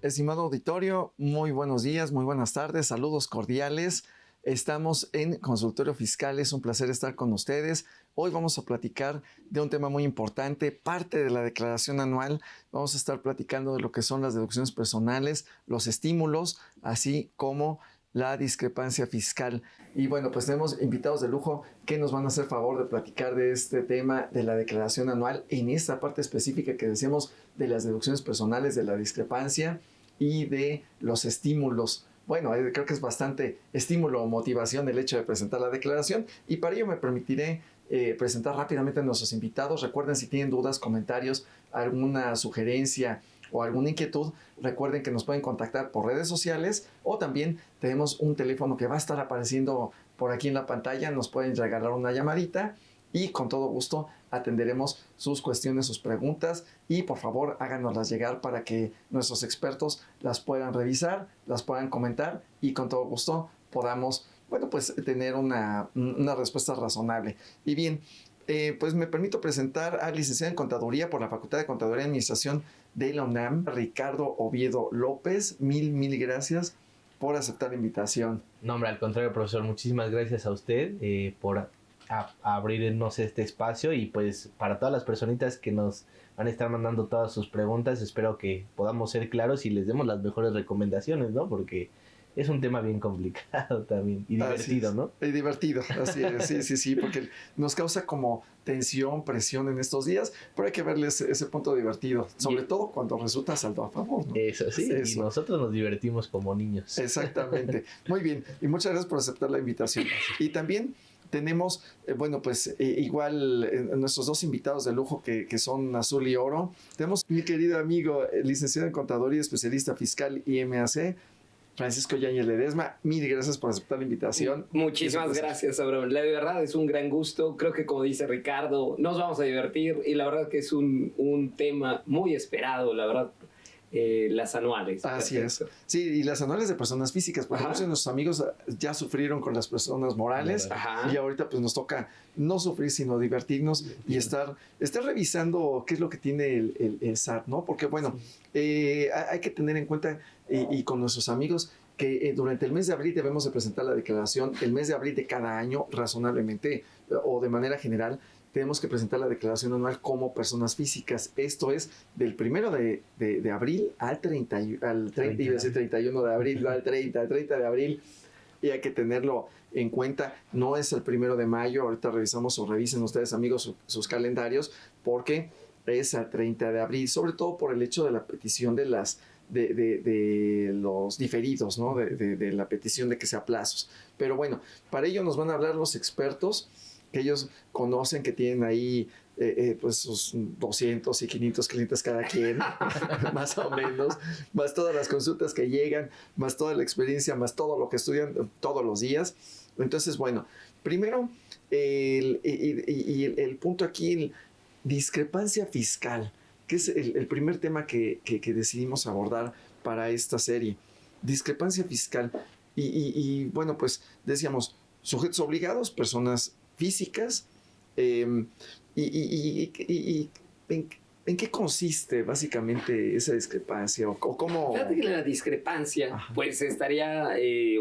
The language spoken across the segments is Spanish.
Estimado auditorio, muy buenos días, muy buenas tardes, saludos cordiales. Estamos en Consultorio Fiscal, es un placer estar con ustedes. Hoy vamos a platicar de un tema muy importante, parte de la declaración anual. Vamos a estar platicando de lo que son las deducciones personales, los estímulos, así como la discrepancia fiscal. Y bueno, pues tenemos invitados de lujo que nos van a hacer favor de platicar de este tema de la declaración anual en esta parte específica que decíamos de las deducciones personales, de la discrepancia y de los estímulos. Bueno, creo que es bastante estímulo o motivación el hecho de presentar la declaración, y para ello me permitiré presentar rápidamente a nuestros invitados. Recuerden, si tienen dudas, comentarios, alguna sugerencia o alguna inquietud, recuerden que nos pueden contactar por redes sociales, o también tenemos un teléfono que va a estar apareciendo por aquí en la pantalla. Nos pueden regalar una llamadita y con todo gusto atenderemos sus cuestiones, sus preguntas, y por favor háganoslas llegar para que nuestros expertos las puedan revisar, las puedan comentar y con todo gusto podamos, bueno, pues tener una respuesta razonable. Y bien, pues me permito presentar al licenciado en Contaduría por la Facultad de Contaduría y Administración de la UNAM, Ricardo Oviedo López. Mil gracias por aceptar la invitación. No, hombre, al contrario, profesor, muchísimas gracias a usted por abrirnos este espacio, y pues para todas las personitas que nos van a estar mandando todas sus preguntas, espero que podamos ser claros y les demos las mejores recomendaciones, ¿no? Porque es un tema bien complicado también y divertido, ¿no? Y divertido, así es, sí, porque nos causa como tensión, presión en estos días, pero hay que verle ese punto divertido, sobre todo cuando resulta saldo a favor, ¿no? Eso sí, y nosotros nos divertimos como niños. Exactamente. Muy bien, y muchas gracias por aceptar la invitación. Y también tenemos, igual nuestros dos invitados de lujo que son azul y oro. Tenemos mi querido amigo, licenciado en Contaduría, especialista fiscal IMAC, Francisco Yáñez Ledesma. Mil gracias por aceptar la invitación. Muchísimas gracias, Abraham. La verdad es un gran gusto. Creo que, como dice Ricardo, nos vamos a divertir, y la verdad que es un tema muy esperado, la verdad. Las anuales. Así es. Sí, y las anuales de personas físicas, porque muchos de nuestros amigos ya sufrieron con las personas morales. Ajá. Y ahorita pues nos toca no sufrir, sino divertirnos y estar revisando qué es lo que tiene el SAT, ¿no? Porque bueno, hay que tener en cuenta y con nuestros amigos que durante el mes de abril debemos de presentar la declaración. El mes de abril de cada año, razonablemente o de manera general, tenemos que presentar la declaración anual como personas físicas. Esto es del 1 de abril al 31 de abril, al 30 de abril. Y hay que tenerlo en cuenta. No es el 1 de mayo. Ahorita revisamos, o revisen ustedes, amigos, sus calendarios, porque es al 30 de abril, sobre todo por el hecho de la petición de los diferidos, ¿no? De la petición de que sea plazos. Pero bueno, para ello nos van a hablar los expertos que ellos conocen, que tienen ahí pues sus 200 y 500 clientes cada quien, más o menos, más todas las consultas que llegan, más toda la experiencia, más todo lo que estudian todos los días. Entonces, bueno, primero, el punto aquí, discrepancia fiscal, que es el primer tema que decidimos abordar para esta serie. Discrepancia fiscal. Y bueno, pues decíamos, sujetos obligados, personas físicas, ¿en qué consiste básicamente esa discrepancia? ¿O cómo? Fíjate que la discrepancia, pues estaría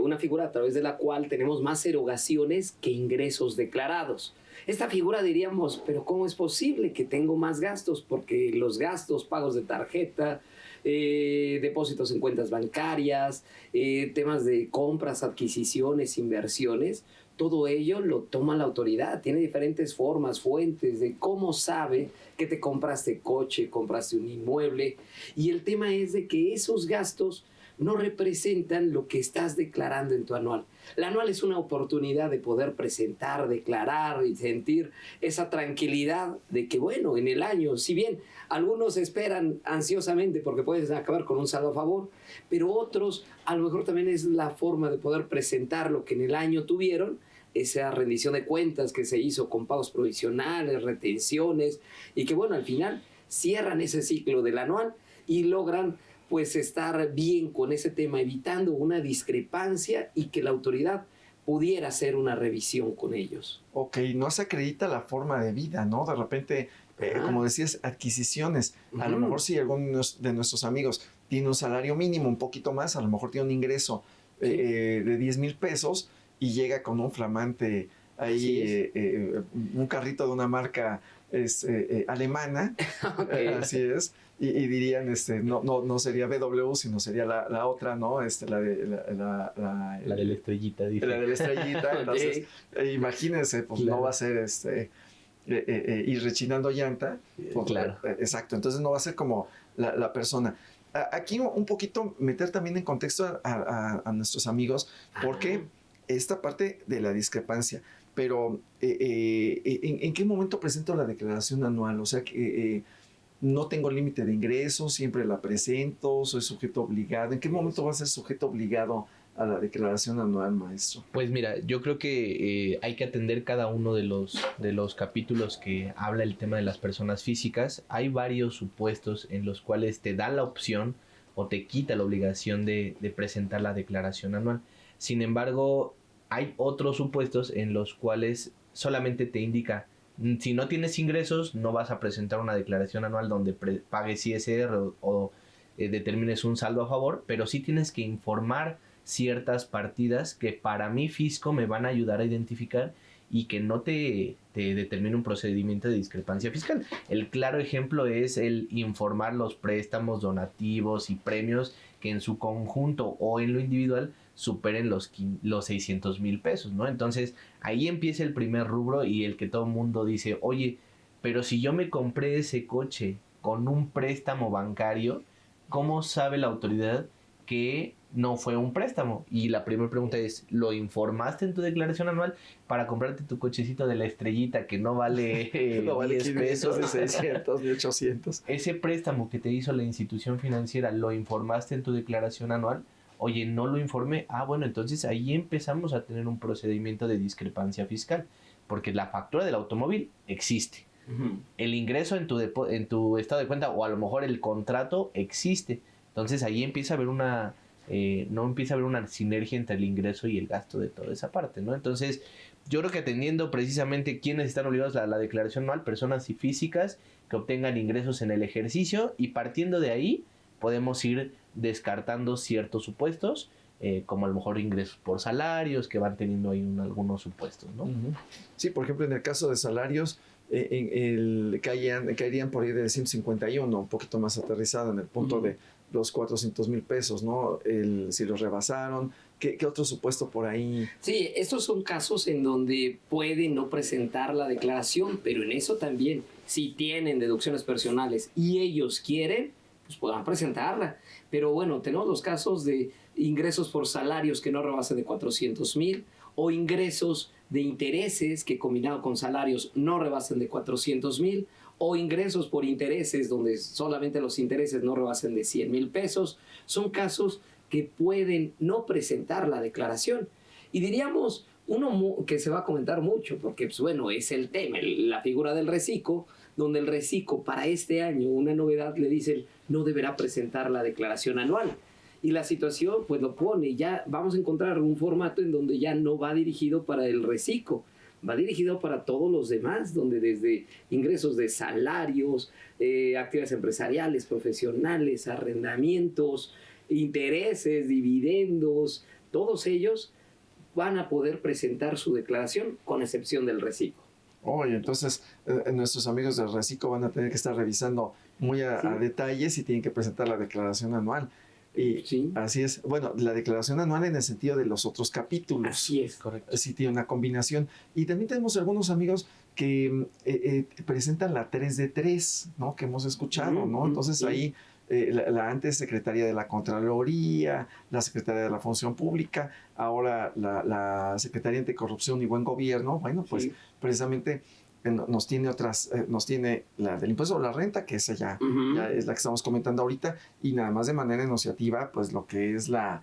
una figura a través de la cual tenemos más erogaciones que ingresos declarados. Esta figura diríamos, pero ¿cómo es posible que tengo más gastos? Porque los gastos, pagos de tarjeta, depósitos en cuentas bancarias, temas de compras, adquisiciones, inversiones, todo ello lo toma la autoridad. Tiene diferentes formas, fuentes de cómo sabe que te compraste coche, compraste un inmueble. Y el tema es de que esos gastos no representan lo que estás declarando en tu anual. La anual es una oportunidad de poder presentar, declarar y sentir esa tranquilidad de que, bueno, en el año, si bien algunos esperan ansiosamente porque puedes acabar con un saldo a favor, pero otros a lo mejor también es la forma de poder presentar lo que en el año tuvieron, esa rendición de cuentas que se hizo con pagos provisionales, retenciones, y que, bueno, al final cierran ese ciclo del anual y logran pues estar bien con ese tema, evitando una discrepancia y que la autoridad pudiera hacer una revisión con ellos. Ok, no se acredita la forma de vida, ¿no? De repente, como decías, adquisiciones. A lo mejor si alguno de nuestros amigos tiene un salario mínimo, un poquito más, a lo mejor tiene un ingreso de 10,000 pesos y llega con un flamante ahí, un carrito de una marca alemana, Okay. así es. Y dirían, no sería BMW, sino sería la otra, ¿no? La de la estrellita, dice. La de la estrellita. Entonces, imagínense, pues claro. no va a ser ir rechinando llanta. Pues, claro. Exacto, entonces no va a ser como la persona. Aquí un poquito meter también en contexto a nuestros amigos, porque esta parte de la discrepancia, pero ¿en qué momento presento la declaración anual? O sea, que no tengo límite de ingresos, siempre la presento, soy sujeto obligado. ¿En qué momento va a ser sujeto obligado a la declaración anual, maestro? Pues mira, yo creo que hay que atender cada uno de los capítulos que habla el tema de las personas físicas. Hay varios supuestos en los cuales te da la opción o te quita la obligación de presentar la declaración anual. Sin embargo, hay otros supuestos en los cuales solamente te indica: si no tienes ingresos, no vas a presentar una declaración anual donde pagues ISR o determines un saldo a favor, pero sí tienes que informar ciertas partidas que para mí fisco me van a ayudar a identificar y que no te determine un procedimiento de discrepancia fiscal. El claro ejemplo es el informar los préstamos, donativos y premios que en su conjunto o en lo individual superen los 600,000 pesos, ¿no? Entonces ahí empieza el primer rubro y el que todo el mundo dice: oye, pero si yo me compré ese coche con un préstamo bancario, ¿cómo sabe la autoridad que no fue un préstamo? Y la primera pregunta es: ¿lo informaste en tu declaración anual para comprarte tu cochecito de la estrellita que no vale, no vale 10 pesos, pesos? de 600, de 800. Ese préstamo que te hizo la institución financiera, ¿lo informaste en tu declaración anual? Oye, no lo informé. Bueno, entonces ahí empezamos a tener un procedimiento de discrepancia fiscal, porque la factura del automóvil existe. El ingreso en tu estado de cuenta, o a lo mejor el contrato, existe. Entonces ahí empieza a haber no empieza a haber una sinergia entre el ingreso y el gasto de toda esa parte, ¿no? Entonces, yo creo que atendiendo precisamente quiénes están obligados a la declaración anual: personas y físicas que obtengan ingresos en el ejercicio, y partiendo de ahí podemos ir descartando ciertos supuestos, como a lo mejor ingresos por salarios, que van teniendo ahí algunos supuestos, ¿no? Sí, por ejemplo, en el caso de salarios, caerían por ahí de 151, un poquito más aterrizado en el punto de los 400,000 pesos, ¿no? Si los rebasaron, ¿qué otro supuesto por ahí? Sí, estos son casos en donde pueden no presentar la declaración, pero en eso también, si tienen deducciones personales y ellos quieren, pues puedan presentarla. Pero bueno, tenemos los casos de ingresos por salarios que no rebasen de 400,000, o ingresos de intereses que combinado con salarios no rebasen de 400,000, o ingresos por intereses donde solamente los intereses no rebasen de 100,000 pesos. Son casos que pueden no presentar la declaración. Y diríamos, uno que se va a comentar mucho, porque pues bueno, es el tema, la figura del reciclo, donde el reciclo para este año, una novedad, le dicen: no deberá presentar la declaración anual. Y la situación pues lo pone, ya vamos a encontrar un formato en donde ya no va dirigido para el reciclo, va dirigido para todos los demás, donde desde ingresos de salarios, actividades empresariales, profesionales, arrendamientos, intereses, dividendos, todos ellos van a poder presentar su declaración, con excepción del reciclo. Oye, entonces nuestros amigos del reciclo van a tener que estar revisando muy a detalles y tienen que presentar la declaración anual. Y sí, así es. Bueno, la declaración anual en el sentido de los otros capítulos. Así es, correcto. Sí tiene una combinación. Y también tenemos algunos amigos que presentan la 3 de 3, ¿no? Que hemos escuchado, ¿no? Entonces ahí la antes Secretaría de la Contraloría, la Secretaría de la Función Pública, ahora la Secretaría Anticorrupción y Buen Gobierno. Bueno, pues precisamente nos tiene la del impuesto a la renta, que esa ya es la que estamos comentando ahorita, y nada más de manera enunciativa, pues lo que es la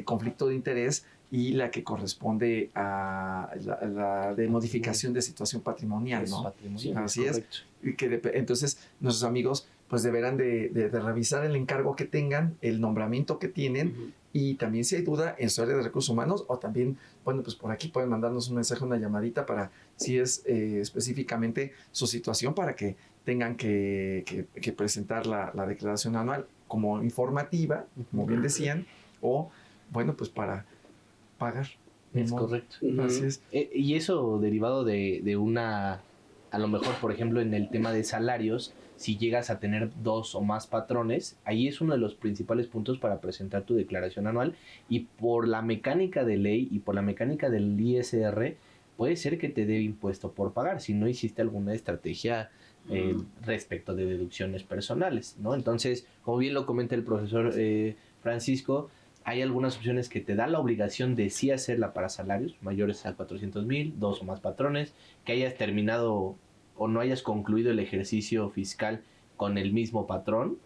conflicto de interés y la que corresponde a la de modificación de situación patrimonial, ¿no? Patrimonial, así correcto. es. Entonces, nuestros amigos pues deberán de revisar el encargo que tengan, el nombramiento que tienen, y también si hay duda en su área de recursos humanos, o también, bueno, pues por aquí pueden mandarnos un mensaje, una llamadita para si es específicamente su situación, para que tengan que presentar la declaración anual como informativa, como bien decían, o bueno, pues para pagar. Es correcto. Así es. Y eso derivado de una, a lo mejor, por ejemplo, en el tema de salarios, si llegas a tener 2 o más patrones, ahí es uno de los principales puntos para presentar tu declaración anual, y por la mecánica de ley y por la mecánica del ISR, puede ser que te dé impuesto por pagar si no hiciste alguna estrategia respecto de deducciones personales, ¿no? Entonces, como bien lo comenta el profesor Francisco, hay algunas opciones que te dan la obligación de sí hacerla para salarios mayores a 400,000, 2 o más patrones, que hayas terminado o no hayas concluido el ejercicio fiscal con el mismo patrón,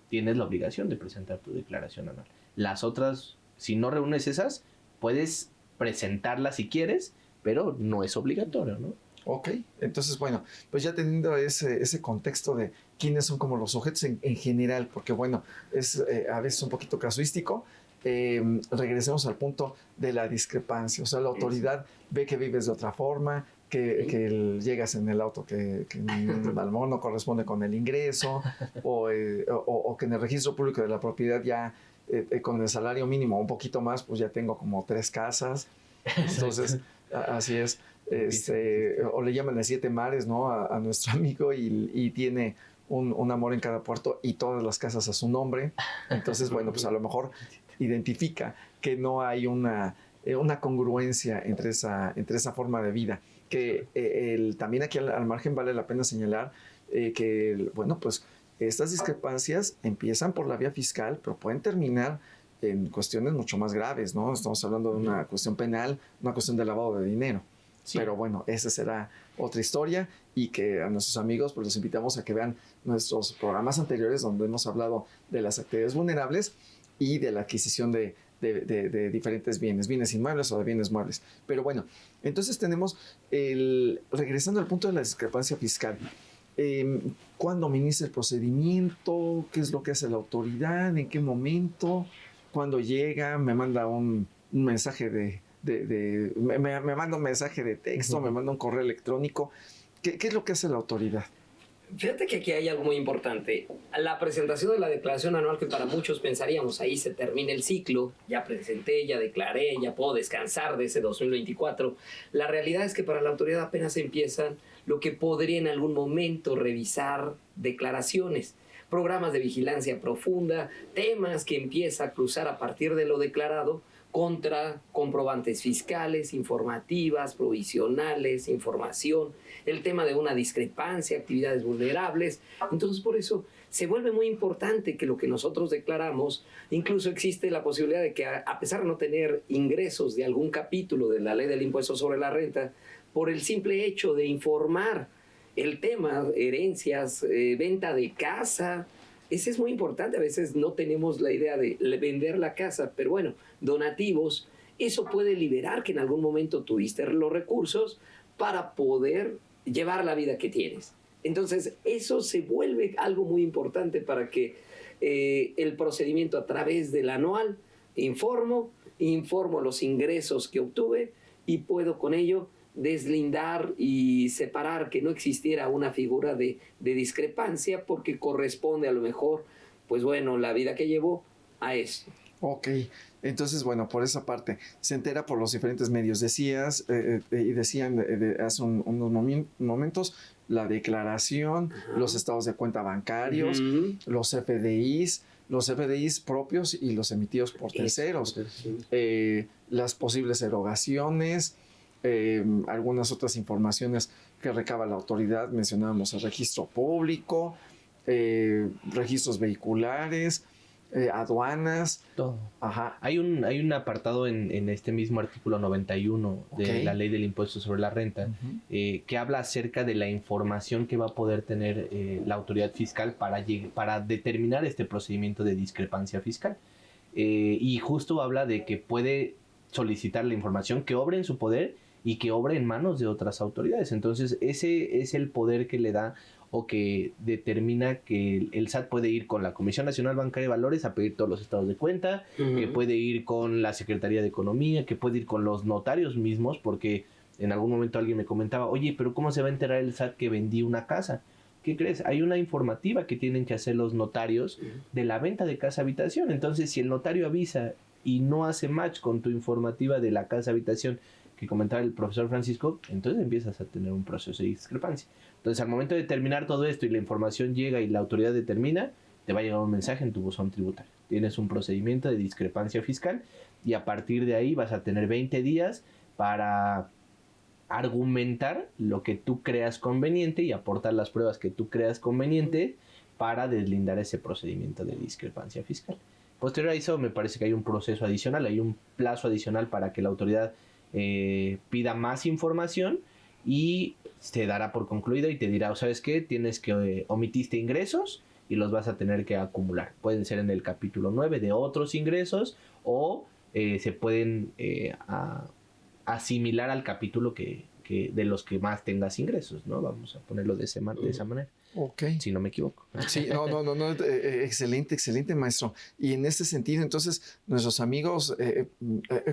tienes la obligación de presentar tu declaración anual. Las otras, si no reúnes esas, puedes presentarlas si quieres, pero no es obligatorio, ¿no? Ok, entonces bueno, pues ya teniendo ese contexto de quiénes son como los sujetos en general, porque bueno, es a veces un poquito casuístico, regresemos al punto de la discrepancia. O sea, la autoridad ve que vives de otra forma, que llegas en el auto que a lo mejor no corresponde con el ingreso, o que en el registro público de la propiedad ya con el salario mínimo un poquito más, pues ya tengo como 3 casas. Entonces, así es. O le llaman a 7 mares, ¿no? A nuestro amigo, y tiene un amor en cada puerto y todas las casas a su nombre. Entonces, bueno, pues a lo mejor identifica que no hay una congruencia entre esa forma de vida. Que también aquí al margen vale la pena señalar que, bueno, pues estas discrepancias empiezan por la vía fiscal, pero pueden terminar en cuestiones mucho más graves, ¿no? Estamos hablando de una cuestión penal, una cuestión de lavado de dinero. Sí. Pero bueno, esa será otra historia, y que a nuestros amigos pues los invitamos a que vean nuestros programas anteriores donde hemos hablado de las actividades vulnerables y de la adquisición de diferentes bienes inmuebles o de bienes muebles. Pero bueno, entonces tenemos, regresando al punto de la discrepancia fiscal, ¿cuándo inicia el procedimiento? ¿Qué es lo que hace la autoridad? ¿En qué momento? ¿Cuándo llega? ¿Me manda un mensaje me manda un mensaje de texto? ¿Me manda un correo electrónico? ¿Qué es lo que hace la autoridad? Fíjate que aquí hay algo muy importante. La presentación de la declaración anual, que para muchos pensaríamos ahí se termina el ciclo, ya presenté, ya declaré, ya puedo descansar de ese 2024. La realidad es que para la autoridad apenas empiezan lo que podría en algún momento revisar declaraciones, programas de vigilancia profunda, temas que empieza a cruzar a partir de lo declarado contra comprobantes fiscales, informativas, provisionales, información, el tema de una discrepancia, actividades vulnerables. Entonces, por eso se vuelve muy importante que lo que nosotros declaramos, incluso existe la posibilidad de que a pesar de no tener ingresos de algún capítulo de la ley del impuesto sobre la renta, por el simple hecho de informar el tema, herencias, venta de casa, ese es muy importante. A veces no tenemos la idea de vender la casa, pero bueno, donativos, eso puede liberar que en algún momento tuviste los recursos para poder llevar la vida que tienes. Entonces, eso se vuelve algo muy importante para que el procedimiento a través del anual, informo los ingresos que obtuve y puedo con ello deslindar y separar que no existiera una figura de discrepancia, porque corresponde a lo mejor, pues bueno, la vida que llevo a eso. Ok, entonces bueno, por esa parte se entera por los diferentes medios. Decías y decían hace unos momentos la declaración, los estados de cuenta bancarios, los FDIs propios y los emitidos por terceros, las posibles erogaciones, algunas otras informaciones que recaba la autoridad. Mencionábamos el registro público, registros vehiculares, aduanas. Todo. Ajá. Hay un apartado en este mismo artículo 91 de la ley del impuesto sobre la renta, que habla acerca de la información que va a poder tener la autoridad fiscal para determinar este procedimiento de discrepancia fiscal. Y justo habla de que puede solicitar la información que obre en su poder y que obre en manos de otras autoridades. Entonces ese es el poder que le da, o que determina que el SAT puede ir con la Comisión Nacional Bancaria de Valores a pedir todos los estados de cuenta, que puede ir con la Secretaría de Economía, que puede ir con los notarios mismos, porque en algún momento alguien me comentaba, oye, pero ¿cómo se va a enterar el SAT que vendí una casa? ¿Qué crees? Hay una informativa que tienen que hacer los notarios de la venta de casa-habitación. Entonces, si el notario avisa y no hace match con tu informativa de la casa-habitación que comentaba el profesor Francisco, entonces empiezas a tener un proceso de discrepancia. Entonces, al momento de terminar todo esto y la información llega y la autoridad determina, te va a llegar un mensaje en tu buzón tributario. Tienes un procedimiento de discrepancia fiscal y a partir de ahí vas a tener 20 días para argumentar lo que tú creas conveniente y aportar las pruebas que tú creas conveniente para deslindar ese procedimiento de discrepancia fiscal. Posterior a eso, me parece que hay un proceso adicional, hay un plazo adicional para que la autoridad pida más información y se dará por concluido y te dirá, ¿sabes qué? Tienes que omitiste ingresos y los vas a tener que acumular. Pueden ser en el capítulo 9 de otros ingresos o se pueden asimilar al capítulo que de los que más tengas ingresos, ¿no? Vamos a ponerlo de esa manera. Ok. Si no me equivoco. Sí, no, excelente, maestro. Y en este sentido, entonces, nuestros amigos,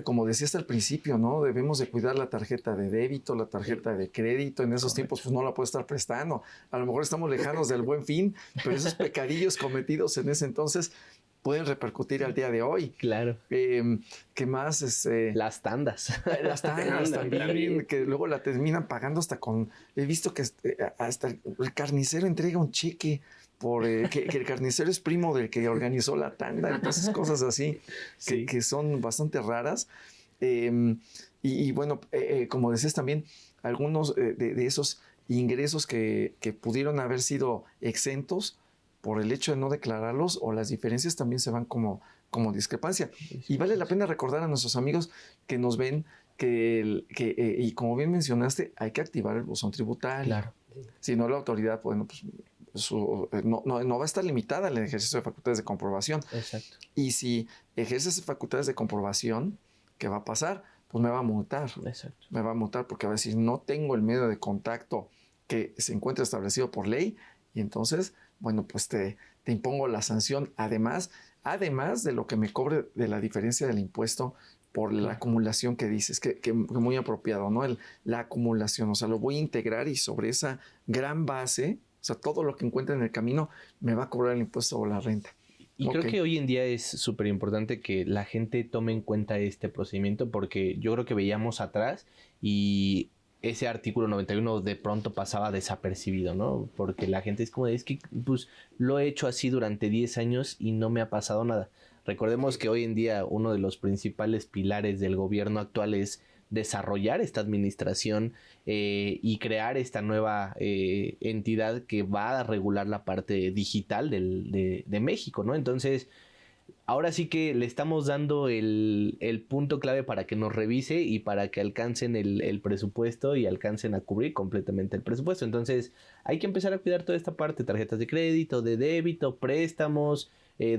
como decía hasta el principio, ¿no? Debemos de cuidar la tarjeta de débito, la tarjeta de crédito. En esos tiempos, pues no la puede estar prestando. A lo mejor estamos lejanos del Buen Fin, pero esos pecadillos cometidos en ese entonces pueden repercutir al día de hoy. Claro. ¿Qué más? Las tandas. Las tandas también, que luego la terminan pagando hasta con... He visto que hasta el carnicero entrega un cheque por que el carnicero es primo del que organizó la tanda. Entonces, cosas así Sí. que son bastante raras. Y bueno, como decías también, algunos de esos ingresos que pudieron haber sido exentos por el hecho de no declararlos, o las diferencias también se van como discrepancia. Y vale la pena recordar a nuestros amigos que nos ven y como bien mencionaste, hay que activar el buzón tributario. Claro. Si no, la autoridad, bueno, pues no va a estar limitada al ejercicio de facultades de comprobación. Exacto. Y si ejerces facultades de comprobación, ¿qué va a pasar? Pues me va a multar. Exacto. Me va a multar porque va a decir, no tengo el medio de contacto que se encuentra establecido por ley, y entonces, bueno, pues te impongo la sanción, además de lo que me cobre de la diferencia del impuesto por la acumulación que dices, que muy apropiado, ¿no? La acumulación, o sea, lo voy a integrar y sobre esa gran base, o sea, todo lo que encuentre en el camino me va a cobrar el impuesto o la renta. Y Okay. creo que hoy en día es súper importante que la gente tome en cuenta este procedimiento, porque yo creo que veíamos atrás y ese artículo 91 de pronto pasaba desapercibido, ¿no? Porque la gente es como, es que pues lo he hecho así durante 10 años y no me ha pasado nada. Recordemos que hoy en día uno de los principales pilares del gobierno actual es desarrollar esta administración y crear esta nueva entidad que va a regular la parte digital de México, ¿no? Entonces, ahora sí que le estamos dando el punto clave para que nos revise y para que alcancen el presupuesto y alcancen a cubrir completamente el presupuesto. Entonces, hay que empezar a cuidar toda esta parte, tarjetas de crédito, de débito, préstamos,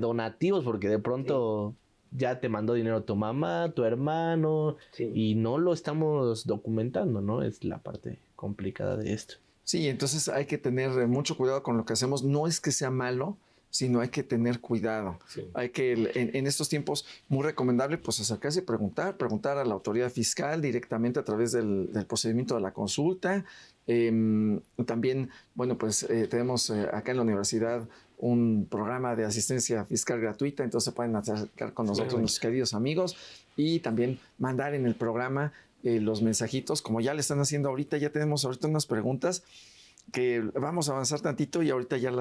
donativos, porque de pronto ya te mandó dinero tu mamá, tu hermano, y no lo estamos documentando, ¿no? Es la parte complicada de esto. Sí, entonces hay que tener mucho cuidado con lo que hacemos. No es que sea malo, sino hay que tener cuidado. Sí. Hay que, en estos tiempos, muy recomendable, pues acercarse y preguntar a la autoridad fiscal directamente a través del procedimiento de la consulta. También, bueno, pues tenemos acá en la universidad un programa de asistencia fiscal gratuita, entonces pueden acercar con nosotros, nuestros queridos amigos, y también mandar en el programa los mensajitos, como ya le están haciendo ahorita. Ya tenemos ahorita unas preguntas que vamos a avanzar tantito y ahorita ya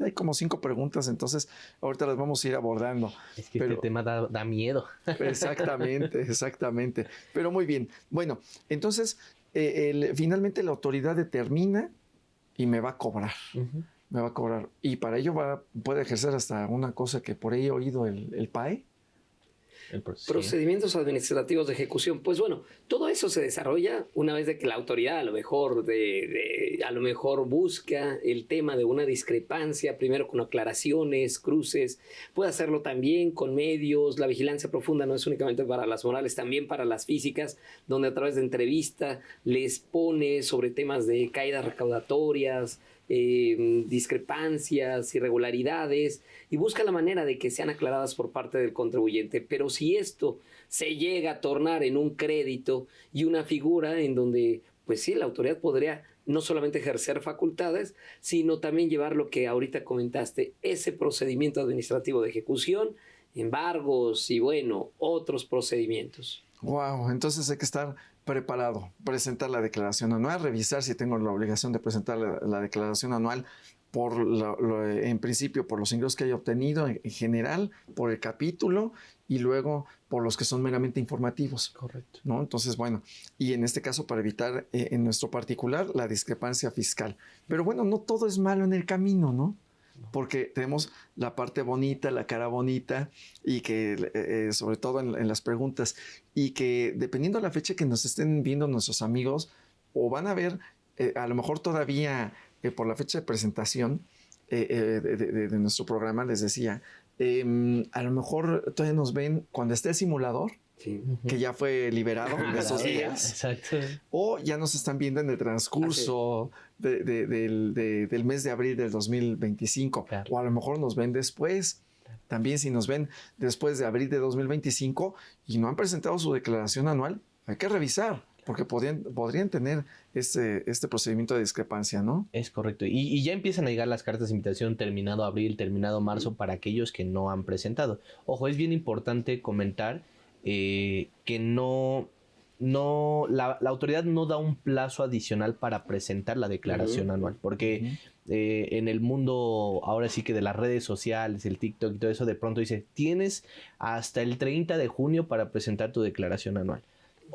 hay como 5 preguntas, entonces ahorita las vamos a ir abordando. Es que este tema da miedo. Exactamente. Pero muy bien. Bueno, entonces finalmente la autoridad determina y me va a cobrar. Uh-huh. Me va a cobrar. Y para ello puede ejercer hasta una cosa que por ahí he oído, el PAE. Procedimientos administrativos de ejecución. Pues bueno, todo eso se desarrolla una vez de que la autoridad a lo mejor busca el tema de una discrepancia, primero con aclaraciones, cruces. Puede hacerlo también con medios. La vigilancia profunda no es únicamente para las morales, también para las físicas, donde a través de entrevista les pone sobre temas de caídas recaudatorias, discrepancias, irregularidades, y busca la manera de que sean aclaradas por parte del contribuyente. Pero si esto se llega a tornar en un crédito y una figura en donde, pues sí, la autoridad podría no solamente ejercer facultades, sino también llevar lo que ahorita comentaste, ese procedimiento administrativo de ejecución, embargos y, bueno, otros procedimientos. Wow, entonces hay que estar preparado, presentar la declaración anual, revisar si tengo la obligación de presentar la declaración anual en principio por los ingresos que haya obtenido en general, por el capítulo y luego por los que son meramente informativos. Correcto. ¿No? Entonces, bueno, y en este caso para evitar en nuestro particular la discrepancia fiscal. Pero bueno, no todo es malo en el camino, ¿no? Porque tenemos la parte bonita, la cara bonita y que sobre todo en las preguntas y que dependiendo de la fecha que nos estén viendo nuestros amigos o van a ver a lo mejor todavía por la fecha de presentación de nuestro programa, les decía, a lo mejor todavía nos ven cuando esté el simulador, Sí. que ya fue liberado en esos días. Exacto. O ya nos están viendo en el transcurso del mes de abril del 2025. Claro. O a lo mejor nos ven después. También si nos ven después de abril de 2025 y no han presentado su declaración anual, hay que revisar. Porque podrían tener este procedimiento de discrepancia, ¿no? Es correcto. Y ya empiezan a llegar las cartas de invitación terminado abril, terminado marzo, para aquellos que no han presentado. Ojo, es bien importante comentar que la autoridad no da un plazo adicional para presentar la declaración anual, porque en el mundo ahora sí que de las redes sociales, el TikTok y todo eso, de pronto dice, tienes hasta el 30 de junio para presentar tu declaración anual.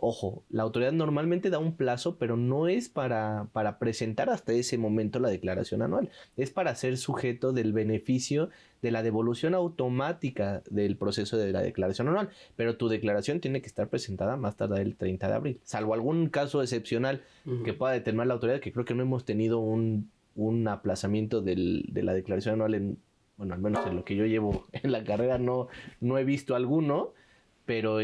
Ojo, la autoridad normalmente da un plazo, pero no es para presentar hasta ese momento la declaración anual. Es para ser sujeto del beneficio de la devolución automática del proceso de la declaración anual. Pero tu declaración tiene que estar presentada más tarde el 30 de abril. Salvo algún caso excepcional que pueda determinar la autoridad, que creo que no hemos tenido un aplazamiento de la declaración anual bueno, al menos en lo que yo llevo en la carrera no he visto alguno. Pero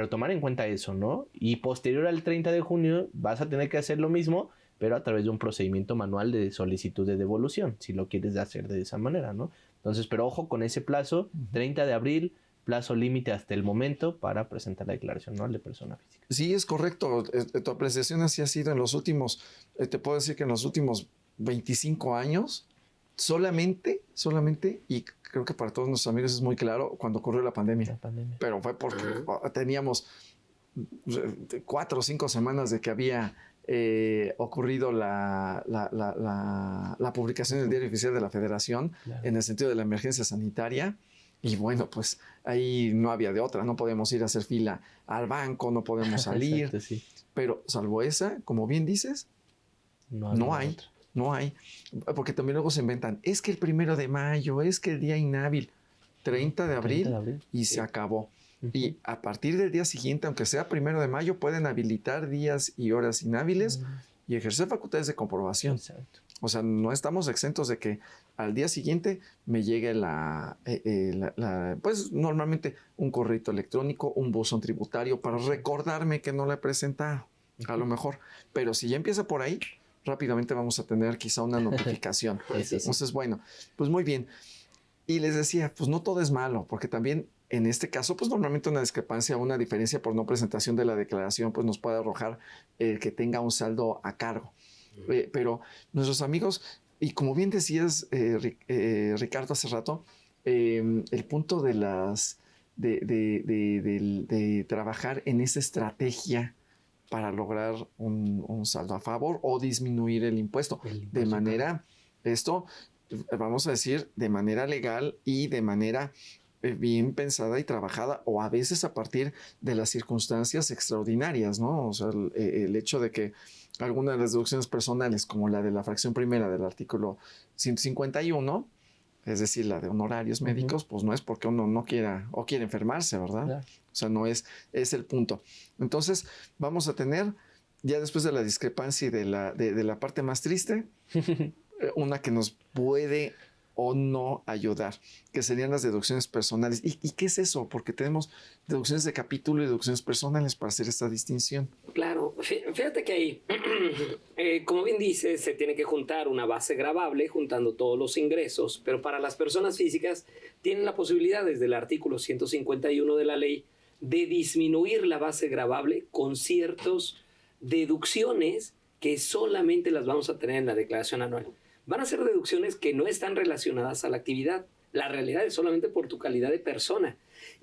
tomar en cuenta eso, ¿no? Y posterior al 30 de junio vas a tener que hacer lo mismo, pero a través de un procedimiento manual de solicitud de devolución, si lo quieres hacer de esa manera, ¿no? Entonces, pero ojo con ese plazo, 30 de abril, plazo límite hasta el momento para presentar la declaración anual de persona física. Sí, es correcto. Tu apreciación así ha sido en los últimos, te puedo decir que en los últimos 25 años, solamente, y creo que para todos nuestros amigos es muy claro, cuando ocurrió la pandemia. Pero fue porque teníamos 4 o 5 semanas de que había ocurrido la publicación del Diario Oficial de la Federación, en el sentido de la emergencia sanitaria. Y bueno, pues ahí no había de otra, no podemos ir a hacer fila al banco, no podemos salir. Exacto, sí. Pero salvo esa, como bien dices, no hay. No hay, porque también luego se inventan, es que el 1 de mayo, es que el día inhábil, 30 de abril, y se acabó. Y a partir del día siguiente, aunque sea 1 de mayo, pueden habilitar días y horas inhábiles y ejercer facultades de comprobación. Exacto. O sea, no estamos exentos de que al día siguiente me llegue pues normalmente un correo electrónico, un buzón tributario para recordarme que no la he presentado, a lo mejor. Pero si ya empieza por ahí, rápidamente vamos a tener quizá una notificación. Entonces, bueno, pues muy bien. Y les decía, pues no todo es malo, porque también en este caso, pues normalmente una discrepancia o una diferencia por no presentación de la declaración, pues nos puede arrojar el que tenga un saldo a cargo. Pero nuestros amigos, y como bien decías, Ricardo, hace rato, el punto de trabajar en esa estrategia para lograr un saldo a favor o disminuir el impuesto. De manera, vamos a decir, de manera legal y de manera bien pensada y trabajada, o a veces a partir de las circunstancias extraordinarias, ¿no? O sea, el hecho de que algunas de las deducciones personales, como la de la fracción primera del artículo 151, es decir, la de honorarios médicos, pues no es porque uno no quiera o quiere enfermarse, ¿verdad? Claro. O sea, no es el punto. Entonces, vamos a tener, ya después de la discrepancia y de la parte más triste, una que nos puede o no ayudar, que serían las deducciones personales. ¿Y qué es eso? Porque tenemos deducciones de capítulo y deducciones personales para hacer esta distinción. Claro, Bueno, fíjate que ahí, como bien dices, se tiene que juntar una base gravable juntando todos los ingresos, pero para las personas físicas tienen la posibilidad desde el artículo 151 de la ley de disminuir la base gravable con ciertas deducciones que solamente las vamos a tener en la declaración anual. Van a ser deducciones que no están relacionadas a la actividad. La realidad es solamente por tu calidad de persona.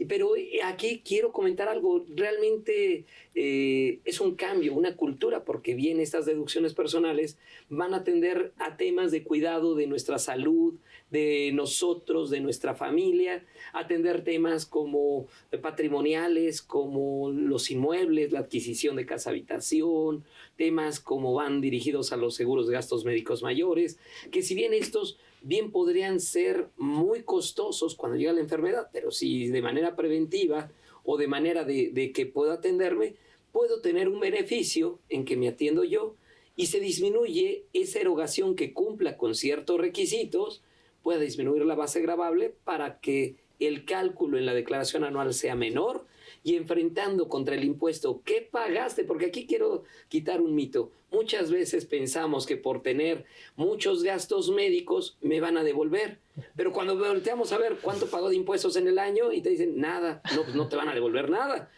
Pero aquí quiero comentar algo. Realmente es un cambio, una cultura, porque bien estas deducciones personales van a atender a temas de cuidado de nuestra salud, de nosotros, de nuestra familia, atender temas como patrimoniales, como los inmuebles, la adquisición de casa-habitación, temas como van dirigidos a los seguros de gastos médicos mayores, que si bien estos bien podrían ser muy costosos cuando llega la enfermedad, pero si de manera preventiva o de manera de que puedo atenderme, puedo tener un beneficio en que me atiendo yo y se disminuye esa erogación que cumpla con ciertos requisitos, pueda disminuir la base gravable para que el cálculo en la declaración anual sea menor y enfrentando contra el impuesto que pagaste, porque aquí quiero quitar un mito. Muchas veces pensamos que por tener muchos gastos médicos me van a devolver, pero cuando volteamos a ver cuánto pagó de impuestos en el año y te dicen nada, no te van a devolver nada.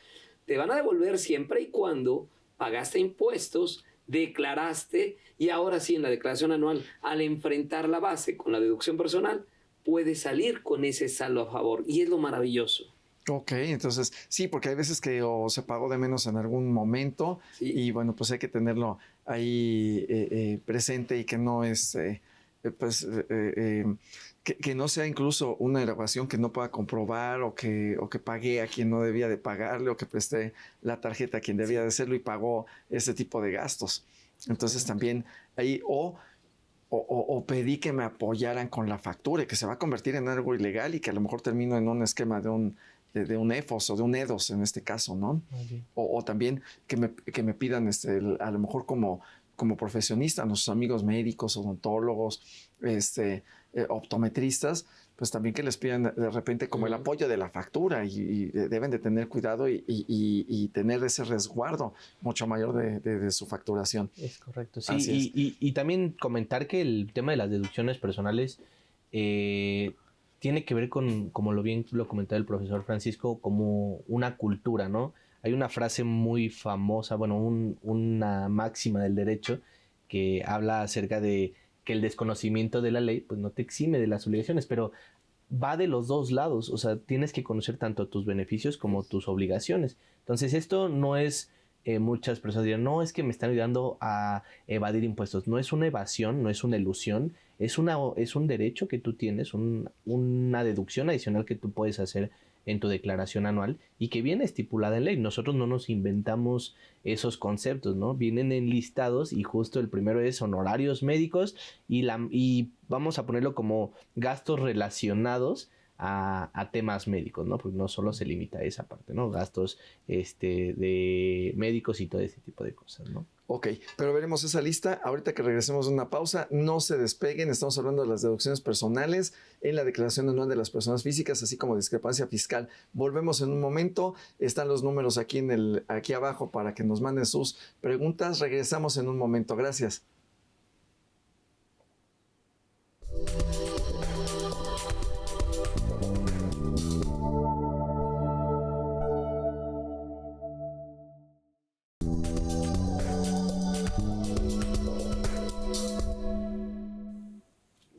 Te van a devolver siempre y cuando pagaste impuestos, declaraste y ahora sí en la declaración anual, al enfrentar la base con la deducción personal, puedes salir con ese saldo a favor y es lo maravilloso. Ok, entonces sí, porque hay veces que o se pagó de menos en algún momento y bueno, pues hay que tenerlo ahí presente y que no es, que no sea incluso una erogación que no pueda comprobar o que pagué a quien no debía de pagarle o que presté la tarjeta a quien debía de hacerlo y pagó ese tipo de gastos. Entonces también ahí o pedí que me apoyaran con la factura y que se va a convertir en algo ilegal y que a lo mejor termino en un esquema de un EFOS o de un EDOS en este caso, ¿no? Okay. O también que me pidan a lo mejor como profesionista, nuestros amigos médicos, odontólogos, optometristas, pues también que les pidan de repente como el apoyo de la factura y deben de tener cuidado y tener ese resguardo mucho mayor de su facturación. Es correcto, sí. Y también comentar que el tema de las deducciones personales tiene que ver con, como bien lo comentaba el profesor Francisco, como una cultura, ¿no? Hay una frase muy famosa, bueno, una máxima del derecho que habla acerca de que el desconocimiento de la ley pues no te exime de las obligaciones, pero va de los dos lados, o sea, tienes que conocer tanto tus beneficios como tus obligaciones. Entonces esto no es, muchas personas dirán, no, es que me están ayudando a evadir impuestos. No es una evasión, no es una ilusión, es un derecho que tú tienes, una deducción adicional que tú puedes hacer en tu declaración anual y que viene estipulada en ley. Nosotros no nos inventamos esos conceptos, ¿no? Vienen enlistados y justo el primero es honorarios médicos y vamos a ponerlo como gastos relacionados a temas médicos, ¿no? Porque no solo se limita a esa parte, ¿no? Gastos de médicos y todo ese tipo de cosas, ¿no? Ok, pero veremos esa lista. Ahorita que regresemos de una pausa, no se despeguen. Estamos hablando de las deducciones personales en la declaración anual de las personas físicas, así como discrepancia fiscal. Volvemos en un momento. Están los números aquí abajo para que nos manden sus preguntas. Regresamos en un momento. Gracias.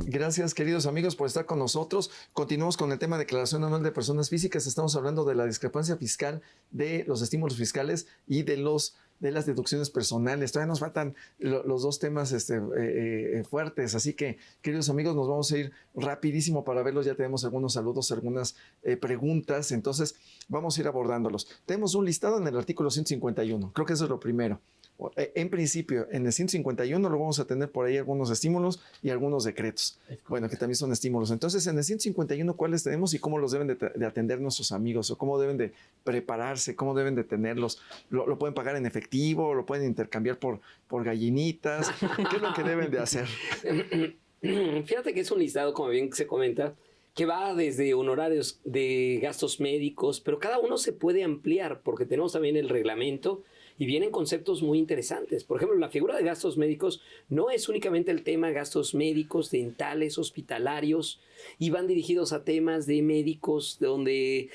Gracias, queridos amigos, por estar con nosotros. Continuamos con el tema de declaración anual de personas físicas. Estamos hablando de la discrepancia fiscal, de los estímulos fiscales y de las deducciones personales. Todavía nos faltan los dos temas fuertes. Así que, queridos amigos, nos vamos a ir rapidísimo para verlos. Ya tenemos algunos saludos, algunas preguntas. Entonces, vamos a ir abordándolos. Tenemos un listado en el artículo 151. Creo que eso es lo primero. En principio, en el 151 lo vamos a tener por ahí algunos estímulos y algunos decretos, bueno, que también son estímulos. Entonces, en el 151, ¿cuáles tenemos y cómo los deben de atender nuestros amigos? O cómo deben de prepararse, cómo deben de tenerlos. ¿Lo pueden pagar en efectivo? ¿Lo pueden intercambiar por gallinitas? ¿Qué es lo que deben de hacer? Fíjate que es un listado, como bien se comenta, que va desde honorarios de gastos médicos, pero cada uno se puede ampliar porque tenemos también el reglamento y vienen conceptos muy interesantes. Por ejemplo, la figura de gastos médicos no es únicamente el tema de gastos médicos, dentales, hospitalarios, y van dirigidos a temas de médicos, donde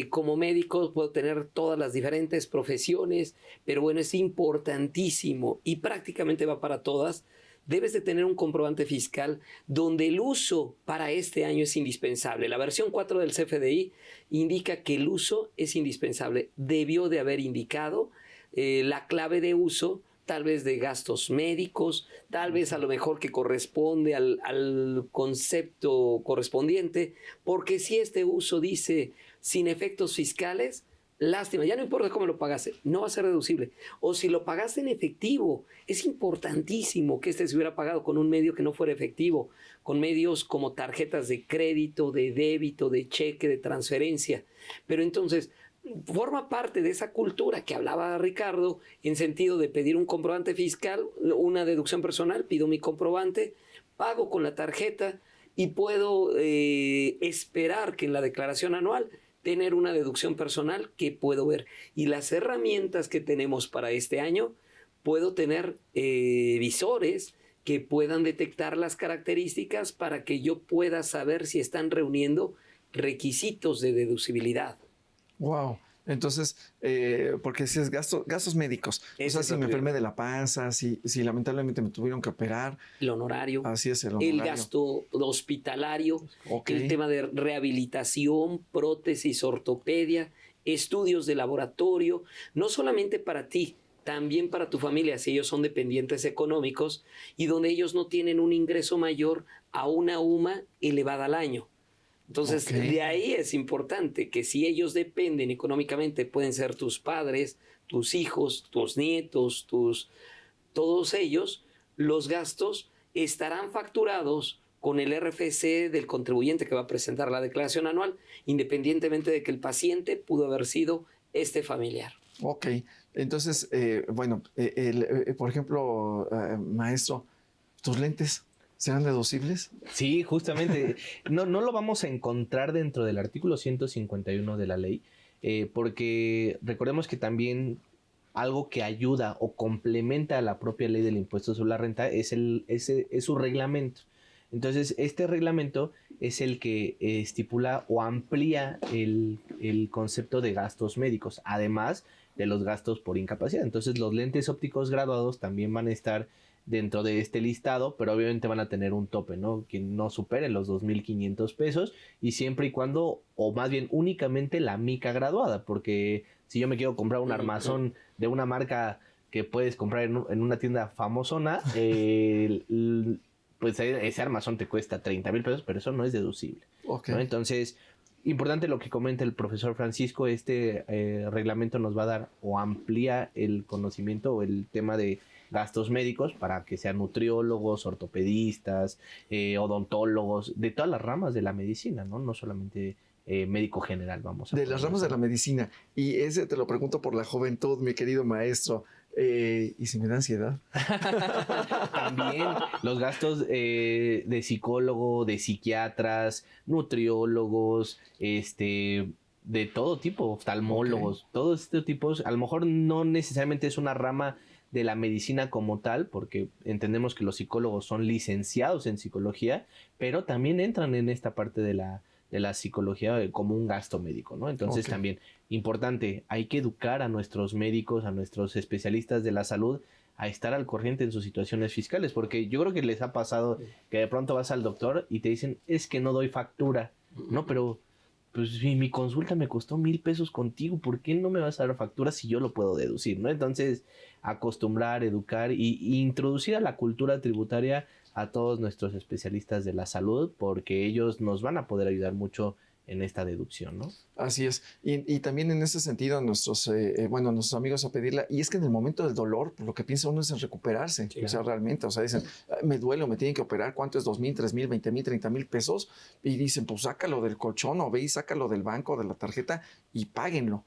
como médicos puedo tener todas las diferentes profesiones, pero bueno, es importantísimo y prácticamente va para todas. Debes de tener un comprobante fiscal donde el uso para este año es indispensable. La versión 4 del CFDI indica que el uso es indispensable. Debió de haber indicado la clave de uso, tal vez de gastos médicos, tal vez a lo mejor que corresponde al concepto correspondiente, porque si este uso dice sin efectos fiscales, lástima, ya no importa cómo lo pagaste, no va a ser deducible. O si lo pagaste en efectivo, es importantísimo que se hubiera pagado con un medio que no fuera efectivo, con medios como tarjetas de crédito, de débito, de cheque, de transferencia. Pero entonces forma parte de esa cultura que hablaba Ricardo, en sentido de pedir un comprobante fiscal, una deducción personal, pido mi comprobante, pago con la tarjeta y puedo esperar que en la declaración anual tener una deducción personal que puedo ver. Y las herramientas que tenemos para este año, puedo tener visores que puedan detectar las características para que yo pueda saber si están reuniendo requisitos de deducibilidad. Wow. Entonces, porque si es gastos médicos, o sea, si me enfermé de la panza, si lamentablemente me tuvieron que operar. El honorario. Así es, el honorario. El gasto hospitalario, Okay. El tema de rehabilitación, prótesis, ortopedia, estudios de laboratorio, no solamente para ti, también para tu familia, si ellos son dependientes económicos y donde ellos no tienen un ingreso mayor a una UMA elevada al año. Entonces, Okay. de ahí es importante que si ellos dependen económicamente, pueden ser tus padres, tus hijos, tus nietos, todos ellos, los gastos estarán facturados con el RFC del contribuyente que va a presentar la declaración anual, independientemente de que el paciente pudo haber sido este familiar. Ok, entonces, bueno, por ejemplo, maestro, ¿tus lentes serán deducibles? Sí, justamente. No lo vamos a encontrar dentro del artículo 151 de la ley, porque recordemos que también algo que ayuda o complementa a la propia ley del impuesto sobre la renta es su reglamento. Entonces, este reglamento es el que estipula o amplía el concepto de gastos médicos, además de los gastos por incapacidad. Entonces, los lentes ópticos graduados también van a estar dentro de este listado, pero obviamente van a tener un tope, ¿no? Que no supere los 2,500 pesos y siempre y cuando, o más bien únicamente la mica graduada, porque si yo me quiero comprar un armazón de una marca que puedes comprar en una tienda famosona, pues ese armazón te cuesta 30,000 pesos, pero eso no es deducible. Okay. ¿No? Entonces, importante lo que comenta el profesor Francisco, este reglamento nos va a dar o amplía el conocimiento o el tema de gastos médicos para que sean nutriólogos, ortopedistas, odontólogos, de todas las ramas de la medicina, no solamente médico general, vamos a de las ramas de la medicina. Y ese te lo pregunto por la juventud, mi querido maestro. ¿Y si me da ansiedad? También los gastos de psicólogo, de psiquiatras, nutriólogos, de todo tipo, oftalmólogos, todos estos tipos. A lo mejor no necesariamente es una rama de la medicina como tal, porque entendemos que los psicólogos son licenciados en psicología, pero también entran en esta parte de la psicología como un gasto médico, ¿no? Entonces también, importante, hay que educar a nuestros médicos, a nuestros especialistas de la salud a estar al corriente en sus situaciones fiscales, porque yo creo que les ha pasado que de pronto vas al doctor y te dicen, es que no doy factura, ¿no? Pero pues mi consulta me costó 1,000 pesos contigo, ¿por qué no me vas a dar factura si yo lo puedo deducir, ¿no? Entonces, acostumbrar, educar y introducir a la cultura tributaria a todos nuestros especialistas de la salud, porque ellos nos van a poder ayudar mucho en esta deducción, ¿no? Así es. Y también en ese sentido, nuestros amigos a pedirla. Y es que en el momento del dolor, pues, lo que piensa uno es en recuperarse. Sí, o sea, realmente, o sea, dicen, me duele o me tienen que operar, ¿cuánto es? 2,000, 3,000, 20,000, 30,000 pesos. Y dicen, pues sácalo del colchón o ve y sácalo del banco, de la tarjeta y páguenlo.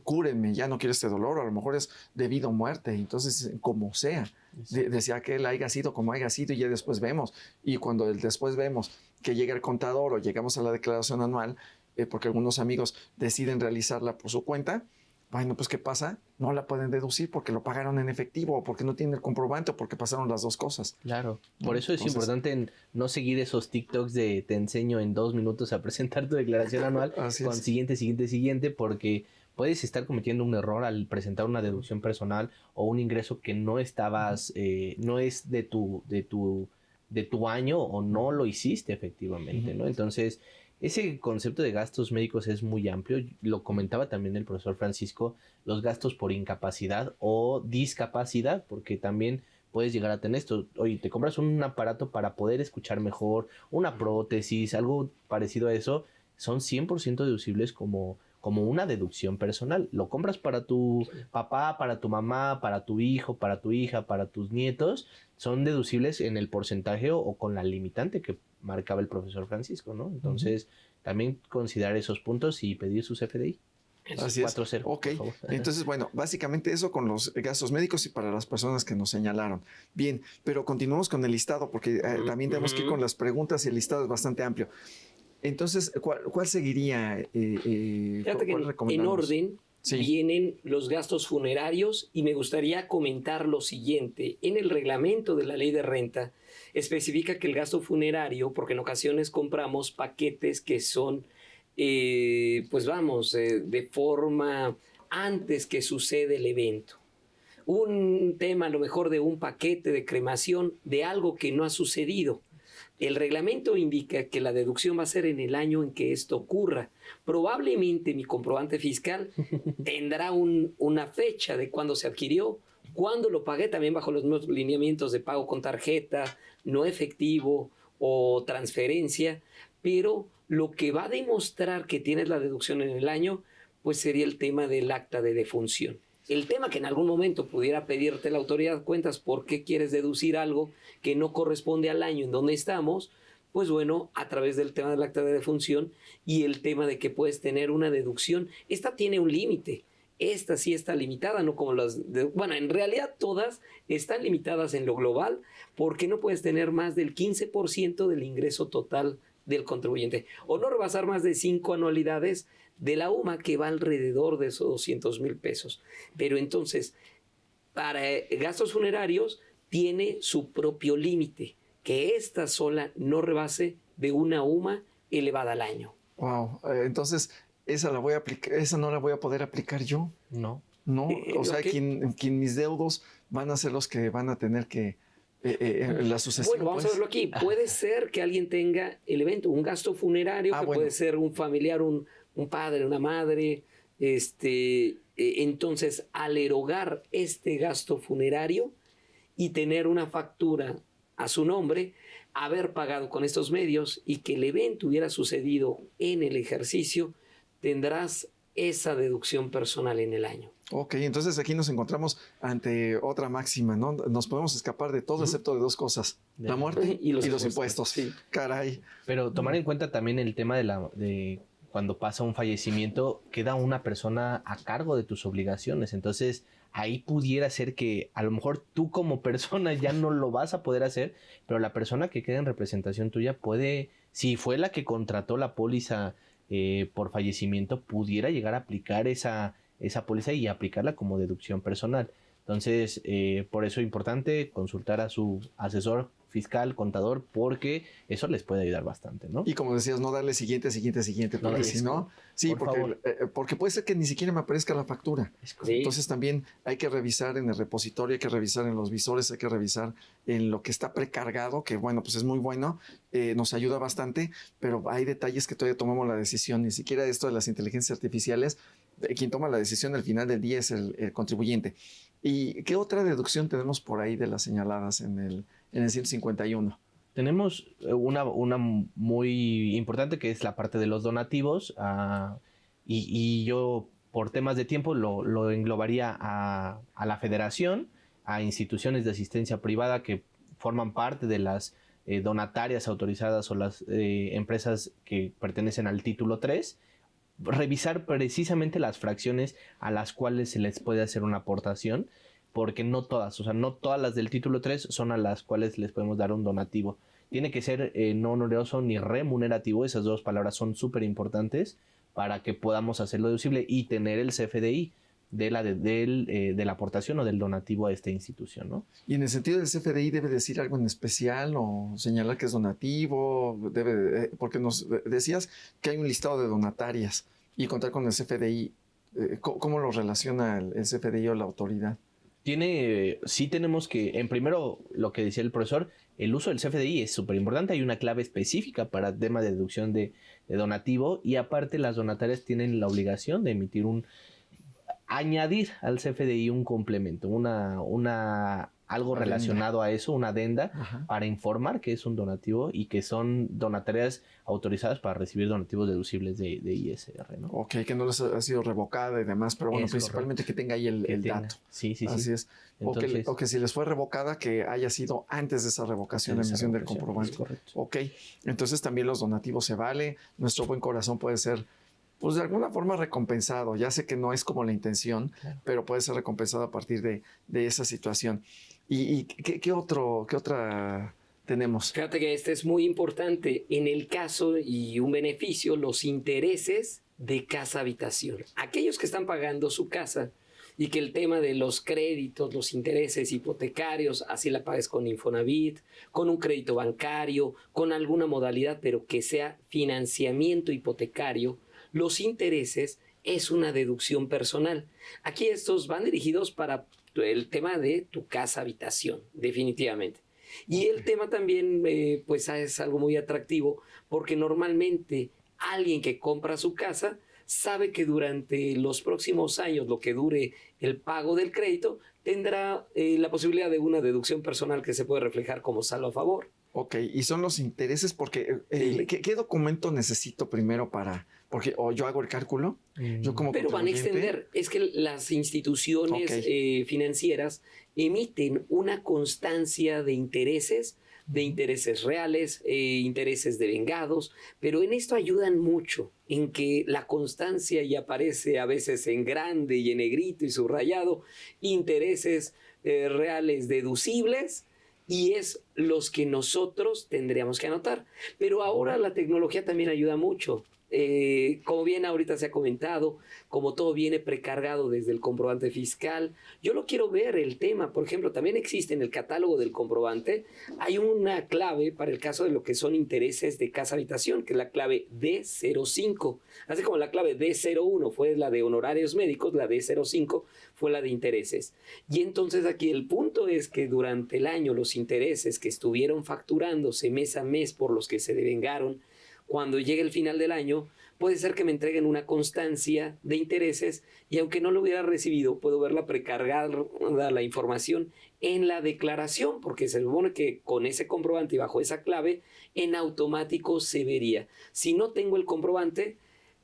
Cúrenme, ya no quiero este dolor, o a lo mejor es debido a muerte. Entonces, como sea. Decía que él haya sido como haya sido y ya después vemos. Y cuando el después vemos que llega el contador o llegamos a la declaración anual, porque algunos amigos deciden realizarla por su cuenta, bueno, pues ¿qué pasa? No la pueden deducir porque lo pagaron en efectivo, o porque no tienen el comprobante, o porque pasaron las dos cosas. Claro, por eso es importante no seguir esos TikToks de te enseño en 2 minutos a presentar tu declaración anual con siguiente, porque puedes estar cometiendo un error al presentar una deducción personal o un ingreso que no estabas, no es de tu año o no lo hiciste efectivamente, ¿no? Entonces, ese concepto de gastos médicos es muy amplio. Lo comentaba también el profesor Francisco, los gastos por incapacidad o discapacidad, porque también puedes llegar a tener esto. Oye, te compras un aparato para poder escuchar mejor, una prótesis, algo parecido a eso, son 100% deducibles como una deducción personal. Lo compras para tu papá, para tu mamá, para tu hijo, para tu hija, para tus nietos, son deducibles en el porcentaje o con la limitante que marcaba el profesor Francisco, ¿no? Entonces, también considerar esos puntos y pedir sus FDI. Así es. 4-0, ok, entonces bueno, básicamente eso con los gastos médicos y para las personas que nos señalaron. Bien, pero continuamos con el listado porque también tenemos que ir con las preguntas y el listado es bastante amplio. Entonces, ¿cuál seguiría? Fíjate que en orden vienen los gastos funerarios y me gustaría comentar lo siguiente. En el reglamento de la ley de renta especifica que el gasto funerario, porque en ocasiones compramos paquetes que son, de forma antes que sucede el evento. Un tema a lo mejor de un paquete de cremación de algo que no ha sucedido. El reglamento indica que la deducción va a ser en el año en que esto ocurra. Probablemente mi comprobante fiscal tendrá una fecha de cuándo se adquirió, cuándo lo pagué, también bajo los mismos lineamientos de pago con tarjeta, no efectivo o transferencia, pero lo que va a demostrar que tienes la deducción en el año, pues sería el tema del acta de defunción. El tema que en algún momento pudiera pedirte la autoridad cuentas por qué quieres deducir algo que no corresponde al año en donde estamos, pues bueno, a través del tema del acta de defunción y el tema de que puedes tener una deducción. Esta tiene un límite. Esta sí está limitada, no como en realidad todas están limitadas en lo global porque no puedes tener más del 15% del ingreso total del contribuyente o no rebasar más de 5 anualidades de la UMA, que va alrededor de esos 200,000 pesos. Pero entonces, para gastos funerarios tiene su propio límite, que esta sola no rebase de una UMA elevada al año. Wow, entonces esa no la voy a poder aplicar yo. No. No, o sea, quien mis deudos van a ser los que van a tener que la sucesión. Bueno, vamos a verlo aquí. Puede ser que alguien tenga el evento, un gasto funerario, puede ser un familiar, un padre, una madre. Entonces, al erogar este gasto funerario y tener una factura a su nombre, haber pagado con estos medios y que el evento hubiera sucedido en el ejercicio, tendrás esa deducción personal en el año. Ok, entonces aquí nos encontramos ante otra máxima, ¿no? Nos podemos escapar de todo excepto de 2 cosas, la muerte y los impuestos. Sí. Caray. Pero tomar en cuenta también el tema de cuando pasa un fallecimiento, queda una persona a cargo de tus obligaciones. Entonces, ahí pudiera ser que a lo mejor tú como persona ya no lo vas a poder hacer, pero la persona que queda en representación tuya puede, si fue la que contrató la póliza por fallecimiento, pudiera llegar a aplicar esa póliza y aplicarla como deducción personal. Entonces, por eso es importante consultar a su asesor fiscal, contador, porque eso les puede ayudar bastante, ¿no? Y como decías, no darle siguiente, porque si no, sí, porque puede ser que ni siquiera me aparezca la factura. Entonces también hay que revisar en el repositorio, hay que revisar en los visores, hay que revisar en lo que está precargado, que bueno, pues es muy bueno, nos ayuda bastante, pero hay detalles que todavía tomamos la decisión, ni siquiera esto de las inteligencias artificiales, quien toma la decisión al final del día es el contribuyente. ¿Y qué otra deducción tenemos por ahí de las señaladas en el 151? Tenemos una muy importante que es la parte de los donativos y yo por temas de tiempo lo englobaría a la federación, a instituciones de asistencia privada que forman parte de las donatarias autorizadas o las empresas que pertenecen al título 3, revisar precisamente las fracciones a las cuales se les puede hacer una aportación, porque no todas las del título 3 son a las cuales les podemos dar un donativo. Tiene que ser no oneroso ni remunerativo, esas dos palabras son súper importantes para que podamos hacerlo deducible y tener el CFDI de la aportación o del donativo a esta institución, ¿no? Y en el sentido del CFDI, ¿debe decir algo en especial o señalar que es donativo? Porque nos decías que hay un listado de donatarias y contar con el CFDI. ¿Cómo lo relaciona el CFDI o la autoridad? Sí tenemos que, en primero, lo que decía el profesor, el uso del CFDI es súper importante. Hay una clave específica para el tema de deducción de donativo, y aparte las donatarias tienen la obligación de añadir al CFDI un complemento, algo relacionado a eso, una adenda, Ajá. para informar que es un donativo y que son donatarias autorizadas para recibir donativos deducibles de ISR, ¿no? Ok, que no les ha sido revocada y demás, pero bueno, Es principalmente correcto. que tenga ahí el dato. Sí. Así es. Entonces, O que si les fue revocada, que haya sido antes de esa revocación, la emisión del comprobante. es correcto. Ok, entonces también los donativos se vale. Nuestro buen corazón puede ser, pues de alguna forma recompensado. Ya sé que no es como la intención, Claro. pero puede ser recompensado a partir de esa situación. ¿Y qué otra tenemos? Fíjate que este es muy importante. En el caso y un beneficio, los intereses de casa habitación. Aquellos que están pagando su casa y que el tema de los créditos, los intereses hipotecarios, así la pagues con Infonavit, con un crédito bancario, con alguna modalidad, pero que sea financiamiento hipotecario, los intereses es una deducción personal. Aquí estos van dirigidos para el tema de tu casa habitación, definitivamente. Y el tema también, pues es algo muy atractivo, porque normalmente alguien que compra su casa sabe que durante los próximos años, lo que dure el pago del crédito, tendrá la posibilidad de una deducción personal que se puede reflejar como saldo a favor. Ok, y son los intereses porque Sí. ¿qué documento necesito primero porque o yo hago el cálculo, yo como Pero van a contribuyente, extender, es que las instituciones Ok. financieras emiten una constancia de intereses reales, intereses devengados, pero en esto ayudan mucho, en que la constancia ya aparece a veces en grande y en negrito y subrayado, intereses reales deducibles, y es los que nosotros tendríamos que anotar. Pero ahora la tecnología también ayuda mucho. Como bien ahorita se ha comentado, como todo viene precargado desde el comprobante fiscal, yo lo quiero ver el tema. Por ejemplo, también existe en el catálogo del comprobante, hay una clave para el caso de lo que son intereses de casa habitación, que es la clave D05. Así como la clave D01 fue la de honorarios médicos, la D05 fue la de intereses. Y entonces aquí el punto es que durante el año los intereses que estuvieron facturándose mes a mes por los que se devengaron, cuando llegue el final del año, puede ser que me entreguen una constancia de intereses, y aunque no lo hubiera recibido, puedo verla precargada la información en la declaración, porque se supone que con ese comprobante y bajo esa clave, en automático se vería. Si no tengo el comprobante,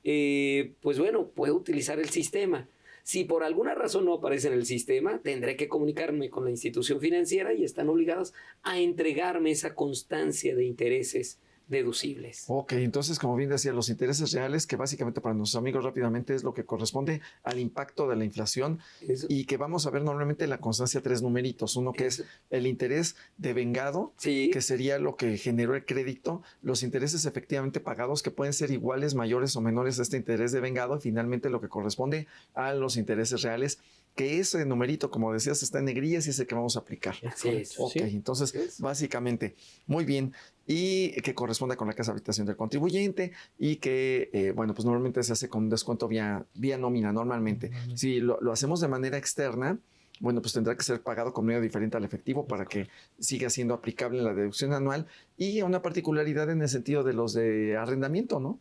pues bueno, puedo utilizar el sistema. Si por alguna razón no aparece en el sistema, tendré que comunicarme con la institución financiera y están obligadas a entregarme esa constancia de intereses deducibles. Ok, entonces, como bien decía, los intereses reales, que básicamente para nuestros amigos rápidamente es lo que corresponde al impacto de la inflación, Eso. y que vamos a ver normalmente en la constancia 3 numeritos. Uno que es el interés devengado, Sí. que sería lo que generó el crédito, los intereses efectivamente pagados, que pueden ser iguales, mayores o menores a este interés devengado, y finalmente lo que corresponde a los intereses reales, que ese numerito, como decías, está en negrillas y es el que vamos a aplicar. Así es. Ok, entonces, básicamente, muy bien. Y que corresponde con la casa habitación del contribuyente, y que, bueno, pues normalmente se hace con un descuento vía nómina, normalmente. Si lo hacemos de manera externa, bueno, pues tendrá que ser pagado con medio diferente al efectivo para que siga siendo aplicable la deducción anual, y una particularidad en el sentido de los de arrendamiento, ¿no?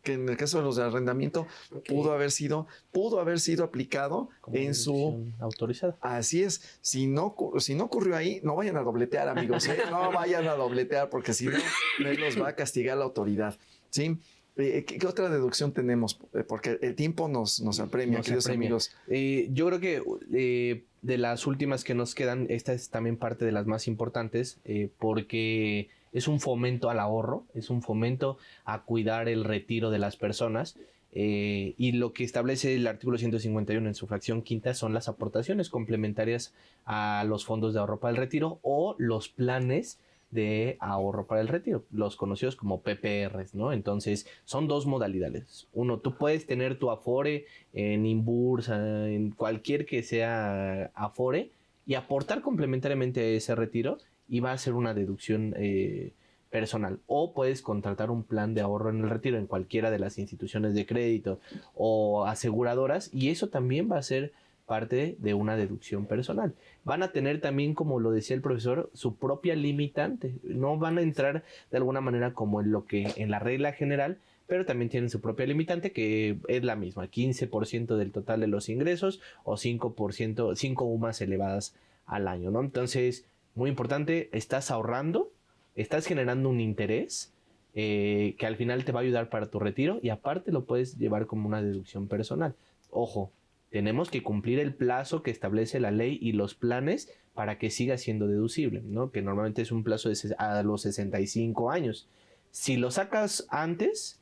Que en el caso de los de arrendamiento pudo haber sido aplicado Como en su... deducción autorizada. Así es. Si no ocurrió ahí, no vayan a dobletear, amigos, ¿eh? No vayan a dobletear, porque si no, los va a castigar la autoridad, ¿sí? ¿Qué otra deducción tenemos? Porque el tiempo nos apremia, queridos amigos. Yo creo que de las últimas que nos quedan, esta es también parte de las más importantes, porque es un fomento al ahorro, es un fomento a cuidar el retiro de las personas. Y lo que establece el artículo 151 en su fracción quinta son las aportaciones complementarias a los fondos de ahorro para el retiro o los planes de ahorro para el retiro, los conocidos como PPRs, ¿no? Entonces, son dos modalidades. Uno, tú puedes tener tu Afore en Inbursa, en cualquier que sea Afore, y aportar complementariamente a ese retiro, y va a ser una deducción personal. O puedes contratar un plan de ahorro en el retiro en cualquiera de las instituciones de crédito o aseguradoras, y eso también va a ser parte de una deducción personal. Van a tener también, como lo decía el profesor, su propia limitante. No van a entrar de alguna manera como en la regla general, pero también tienen su propia limitante, que es la misma: 15% del total de los ingresos o 5%, 5 UMAS elevadas al año, ¿no? Entonces, muy importante, estás ahorrando, estás generando un interés que al final te va a ayudar para tu retiro, y aparte lo puedes llevar como una deducción personal. Ojo, tenemos que cumplir el plazo que establece la ley y los planes para que siga siendo deducible, ¿no? Que normalmente es un plazo a los 65 años. Si lo sacas antes,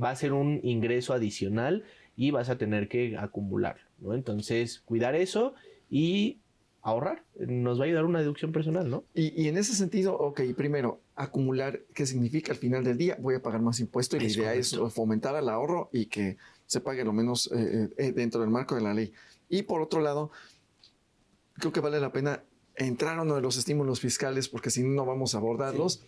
va a ser un ingreso adicional y vas a tener que acumularlo, ¿no? Entonces, cuidar eso y ahorrar nos va a ayudar una deducción personal, ¿no? Y en ese sentido, ok, primero, acumular, ¿qué significa? Al final del día voy a pagar más impuestos, y la idea es fomentar el ahorro y que se pague lo menos dentro del marco de la ley. Y por otro lado, creo que vale la pena entrar a uno de los estímulos fiscales, porque si no vamos a abordarlos. Sí.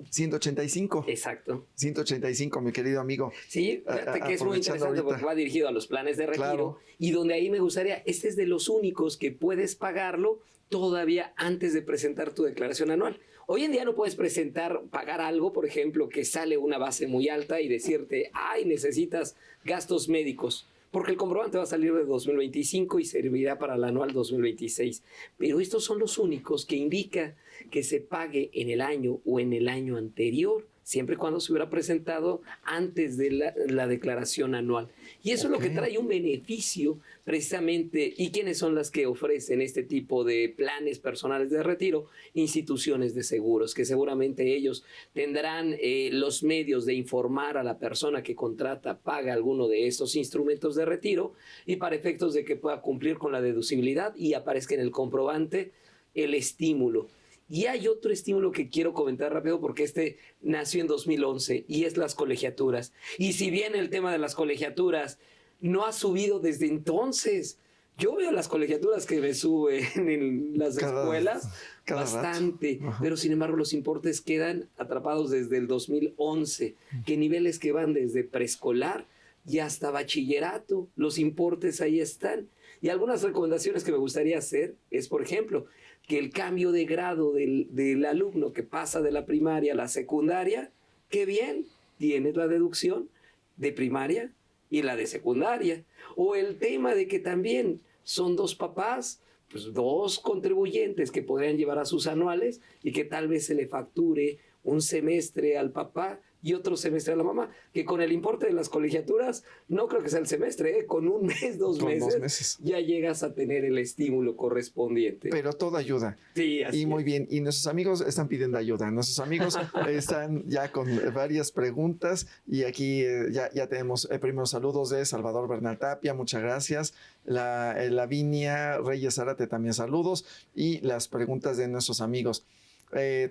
185. Exacto. 185, mi querido amigo. Sí, fíjate que es muy interesante ahorita, porque va dirigido a los planes de retiro. Claro. Y donde ahí me gustaría, este es de los únicos que puedes pagarlo todavía antes de presentar tu declaración anual. Hoy en día no puedes pagar algo, por ejemplo, que sale una base muy alta y decirte, ay, necesitas gastos médicos, porque el comprobante va a salir de 2025 y servirá para el anual 2026. Pero estos son los únicos que indica que se pague en el año o en el año anterior, siempre y cuando se hubiera presentado antes de la declaración anual. Y eso es lo que trae un beneficio precisamente. ¿Y quiénes son las que ofrecen este tipo de planes personales de retiro? Instituciones de seguros, que seguramente ellos tendrán los medios de informar a la persona que contrata, paga alguno de estos instrumentos de retiro, y para efectos de que pueda cumplir con la deducibilidad y aparezca en el comprobante el estímulo. Y hay otro estímulo que quiero comentar rápido, porque este nació en 2011 y es las colegiaturas. Y si bien el tema de las colegiaturas no ha subido desde entonces, yo veo las colegiaturas que me suben en las escuelas bastante, pero sin embargo los importes quedan atrapados desde el 2011, que niveles que van desde preescolar y hasta bachillerato, los importes ahí están. Y algunas recomendaciones que me gustaría hacer es, por ejemplo, que el cambio de grado del alumno que pasa de la primaria a la secundaria, qué bien, tienes la deducción de primaria y la de secundaria. O el tema de que también son dos papás, pues dos contribuyentes que podrían llevar a sus anuales, y que tal vez se le facture un semestre al papá y otro semestre a la mamá, que con el importe de las colegiaturas no creo que sea el semestre, con un mes, dos meses ya llegas a tener el estímulo correspondiente. Pero todo ayuda. Sí, así y muy bien. Y nuestros amigos están pidiendo ayuda. Nuestros amigos están ya con varias preguntas, y aquí ya tenemos primeros saludos de Salvador Bernal Tapia, muchas gracias. Lavinia Reyes Zárate también saludos, y las preguntas de nuestros amigos.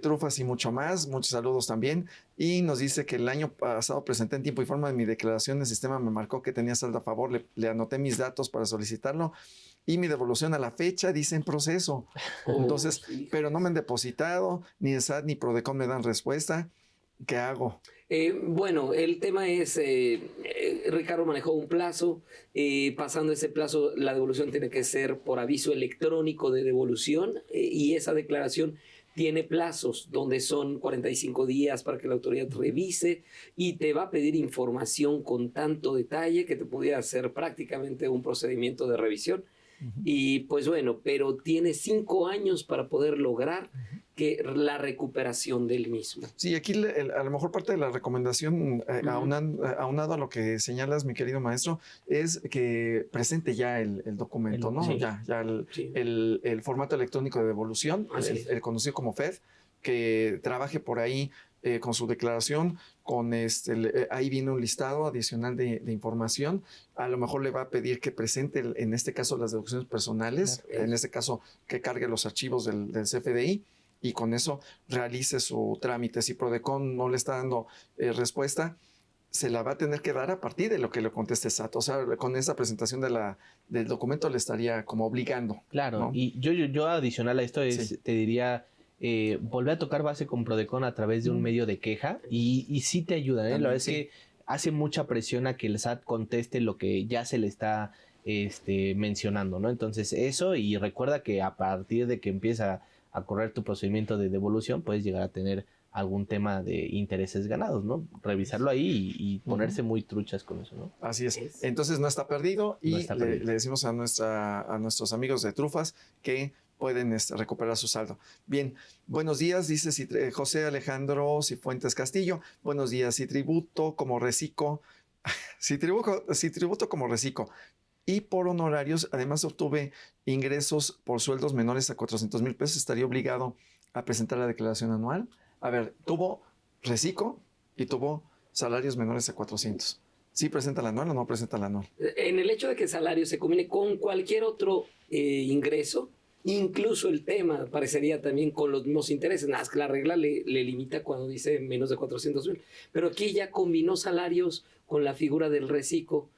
Trufas y mucho más, muchos saludos también. Y nos dice que el año pasado presenté en tiempo y forma de mi declaración, el sistema me marcó que tenía saldo a favor, le anoté mis datos para solicitarlo, y mi devolución a la fecha dice en proceso. Entonces, pero no me han depositado, ni el SAT ni Prodecon me dan respuesta. ¿Qué hago? Bueno, el tema es, Ricardo manejó un plazo, pasando ese plazo la devolución tiene que ser por aviso electrónico de devolución, y esa declaración tiene plazos donde son 45 días para que la autoridad revise, y te va a pedir información con tanto detalle que te pudiera hacer prácticamente un procedimiento de revisión. Y pues bueno, pero tiene 5 años para poder lograr que la recuperación del mismo. Sí, aquí a lo mejor parte de la recomendación, aunado a lo que señalas, mi querido maestro, es que presente ya el documento, ¿no? Sí. Ya el formato electrónico de devolución, el conocido como FED, que trabaje por ahí con su declaración, con ahí viene un listado adicional de información. A lo mejor le va a pedir que presente, en este caso, las deducciones personales, en este caso, que cargue los archivos del CFDI, y con eso realice su trámite. Si Prodecon no le está dando respuesta, se la va a tener que dar a partir de lo que le conteste SAT. O sea, con esa presentación del documento le estaría como obligando. Claro, ¿no? y yo adicional a esto te diría, volver a tocar base con Prodecon a través de un medio de queja y sí te ayuda. La verdad es que hace mucha presión a que el SAT conteste lo que ya se le está mencionando, ¿no? Entonces eso, y recuerda que a partir de que empieza a correr tu procedimiento de devolución, puedes llegar a tener algún tema de intereses ganados, ¿no? Revisarlo ahí y ponerse muy truchas con eso, ¿no? Así es. Entonces no está perdido y No está perdido. Le decimos a nuestros amigos de Trufas que pueden recuperar su saldo. Bien, buenos días, dice José Alejandro Cifuentes Castillo. Buenos días, si tributo como reciclo, si tributo como reciclo y por honorarios, además obtuve ingresos por sueldos menores a 400,000 pesos, estaría obligado a presentar la declaración anual. A ver, tuvo reciclo y tuvo salarios menores a 400. ¿Sí presenta la anual o no presenta la anual? En el hecho de que el salario se combine con cualquier otro ingreso, incluso el tema parecería también con los mismos intereses, nada más que la regla le limita cuando dice menos de 400,000. Pero aquí ya combinó salarios con la figura del reciclo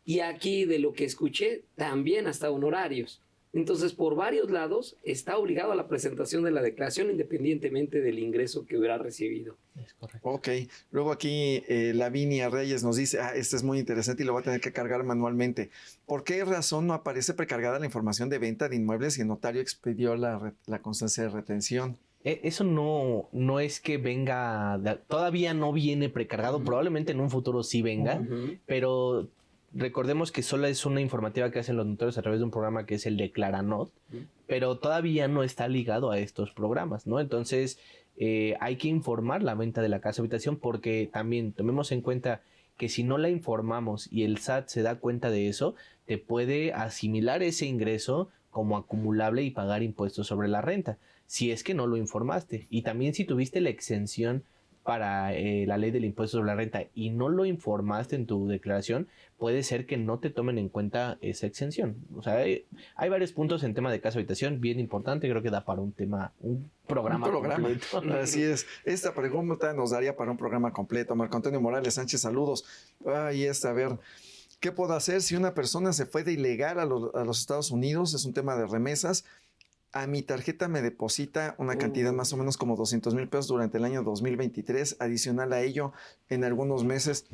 y aquí, de lo que escuché, también hasta honorarios. Entonces, por varios lados, está obligado a la presentación de la declaración independientemente del ingreso que hubiera recibido. Es correcto. Ok. Luego aquí Lavinia Reyes nos dice, este es muy interesante y lo va a tener que cargar manualmente. ¿Por qué razón no aparece precargada la información de venta de inmuebles y el notario expedió la constancia de retención? Eso no es que venga, todavía no viene precargado, probablemente en un futuro sí venga, pero recordemos que solo es una informativa que hacen los notarios a través de un programa que es el Declaranot, pero todavía no está ligado a estos programas, ¿no? Entonces hay que informar la venta de la casa habitación, porque también tomemos en cuenta que si no la informamos y el SAT se da cuenta de eso, te puede asimilar ese ingreso como acumulable y pagar impuestos sobre la renta, si es que no lo informaste. Y también si tuviste la exención para la ley del impuesto sobre la renta y no lo informaste en tu declaración, puede ser que no te tomen en cuenta esa exención. O sea, hay varios puntos en tema de casa habitación bien importante, creo que da para un programa completo. Así es. Esta pregunta nos daría para un programa completo. Marco Antonio Morales Sánchez, saludos. A ver, ¿qué puedo hacer si una persona se fue de ilegal a los Estados Unidos? Es un tema de remesas. A mi tarjeta me deposita una cantidad más o menos como 200,000 pesos durante el año 2023. Adicional a ello, en algunos meses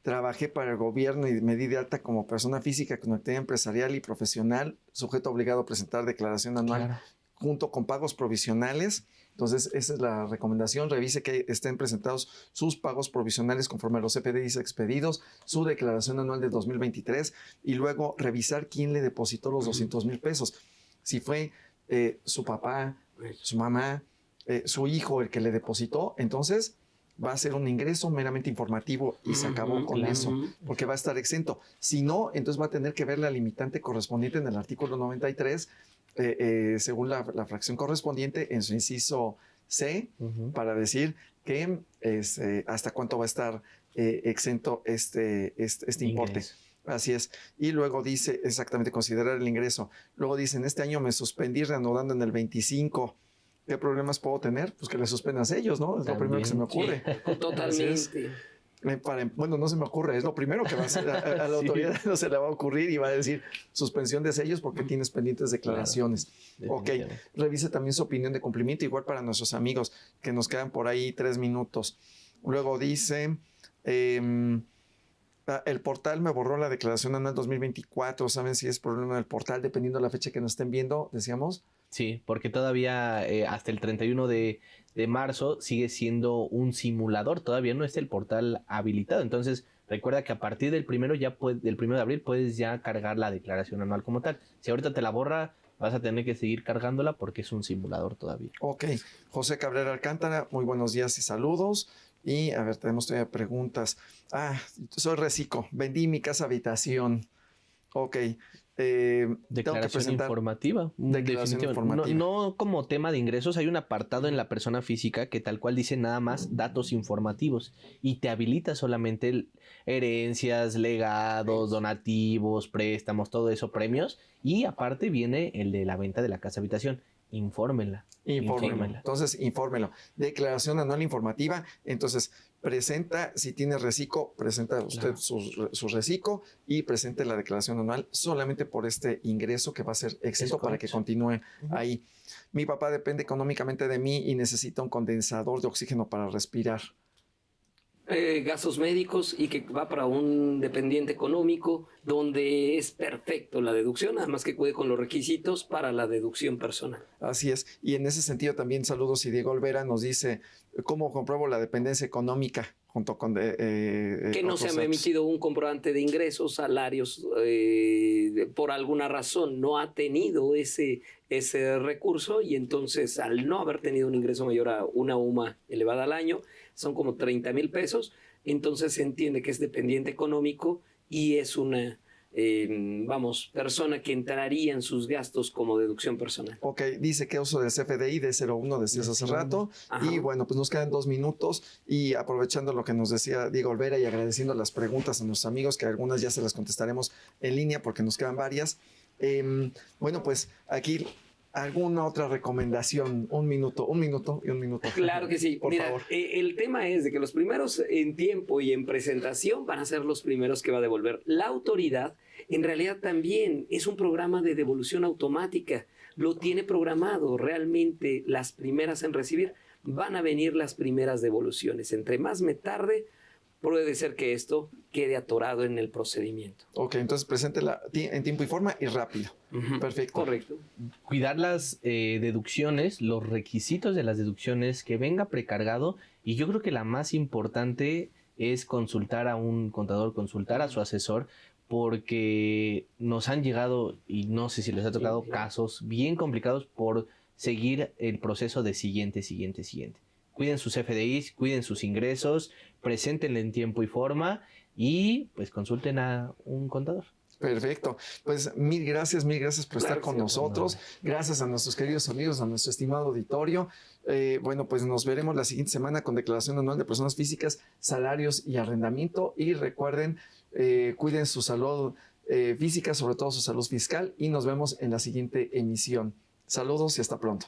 trabajé para el gobierno y me di de alta como persona física con actividad empresarial y profesional, sujeto obligado a presentar declaración anual junto con pagos provisionales. Entonces, esa es la recomendación. Revise que estén presentados sus pagos provisionales conforme a los CFDIs expedidos, su declaración anual de 2023 y luego revisar quién le depositó los 200,000 pesos. Si fue su papá, su mamá, su hijo el que le depositó, entonces va a ser un ingreso meramente informativo y se acabó con eso, porque va a estar exento. Si no, entonces va a tener que ver la limitante correspondiente en el artículo 93, según la fracción correspondiente en su inciso C, para decir que hasta cuánto va a estar exento este importe. Así es. Y luego dice, exactamente, considerar el ingreso. Luego dice, en este año me suspendí reanudando en el 25. ¿Qué problemas puedo tener? Pues que le suspendas ellos, ¿no? Es lo primero que se me ocurre. Sí, totalmente. Bueno, no se me ocurre, es lo primero que va a hacer. A la autoridad no se le va a ocurrir y va a decir suspensión de sellos porque tienes pendientes declaraciones. Ok, revise también su opinión de cumplimiento, igual para nuestros amigos, que nos quedan por ahí 3 minutos. Luego dice... el portal me borró la declaración anual 2024. ¿Saben si es problema del portal? Dependiendo de la fecha que nos estén viendo, decíamos. Sí, porque todavía hasta el 31 de marzo sigue siendo un simulador. Todavía no está el portal habilitado. Entonces, recuerda que a partir del 1 de abril puedes ya cargar la declaración anual como tal. Si ahorita te la borra, vas a tener que seguir cargándola porque es un simulador todavía. Ok. José Cabrera Alcántara, muy buenos días y saludos. Y a ver, tenemos todavía preguntas. Soy reciclo, vendí mi casa habitación. Ok. Declaración informativa. Declaración informativa. No como tema de ingresos, hay un apartado en la persona física que tal cual dice nada más datos informativos y te habilita solamente herencias, legados, donativos, préstamos, todo eso, premios, y aparte viene el de la venta de la casa habitación. infórmela. Entonces, infórmelo. Declaración anual informativa. Entonces, presenta, si tiene reciclo, presenta usted su reciclo y presente la declaración anual solamente por este ingreso que va a ser exento para que continúe ahí. Mi papá depende económicamente de mí y necesita un condensador de oxígeno para respirar. Gastos médicos y que va para un dependiente económico donde es perfecto la deducción, además que cuide con los requisitos para la deducción personal. Así es. Y en ese sentido también saludos y Diego Olvera nos dice cómo compruebo la dependencia económica junto con... que no se ha emitido un comprobante de ingresos, salarios, por alguna razón no ha tenido ese recurso y entonces al no haber tenido un ingreso mayor a una UMA elevada al año, son como 30,000 pesos, entonces se entiende que es dependiente económico y es una persona que entraría en sus gastos como deducción personal. Ok, dice que uso del CFDI de 01 decías hace rato. Ajá. Y bueno, pues nos quedan 2 minutos y aprovechando lo que nos decía Diego Olvera y agradeciendo las preguntas a nuestros amigos, que algunas ya se las contestaremos en línea porque nos quedan varias. Bueno, pues aquí... ¿Alguna otra recomendación? Un minuto. Claro que sí. Por favor. El tema es de que los primeros en tiempo y en presentación van a ser los primeros que va a devolver. La autoridad, en realidad también es un programa de devolución automática. Lo tiene programado. Realmente las primeras en recibir van a venir las primeras devoluciones. Entre más me tarde, puede ser que esto quede atorado en el procedimiento. Ok, entonces preséntela en tiempo y forma y rápido. Perfecto. Correcto. Cuidar las deducciones, los requisitos de las deducciones, que venga precargado. Y yo creo que la más importante es consultar a un contador, consultar a su asesor, porque nos han llegado, y no sé si les ha tocado, casos bien complicados por seguir el proceso de siguiente. Cuiden sus FDIs, cuiden sus ingresos, preséntenle en tiempo y forma y pues consulten a un contador. Perfecto. Pues mil gracias por estar con nosotros. Gracias a nuestros queridos amigos, a nuestro estimado auditorio. Bueno, pues nos veremos la siguiente semana con declaración anual de personas físicas, salarios y arrendamiento. Y recuerden, cuiden su salud física, sobre todo su salud fiscal. Y nos vemos en la siguiente emisión. Saludos y hasta pronto.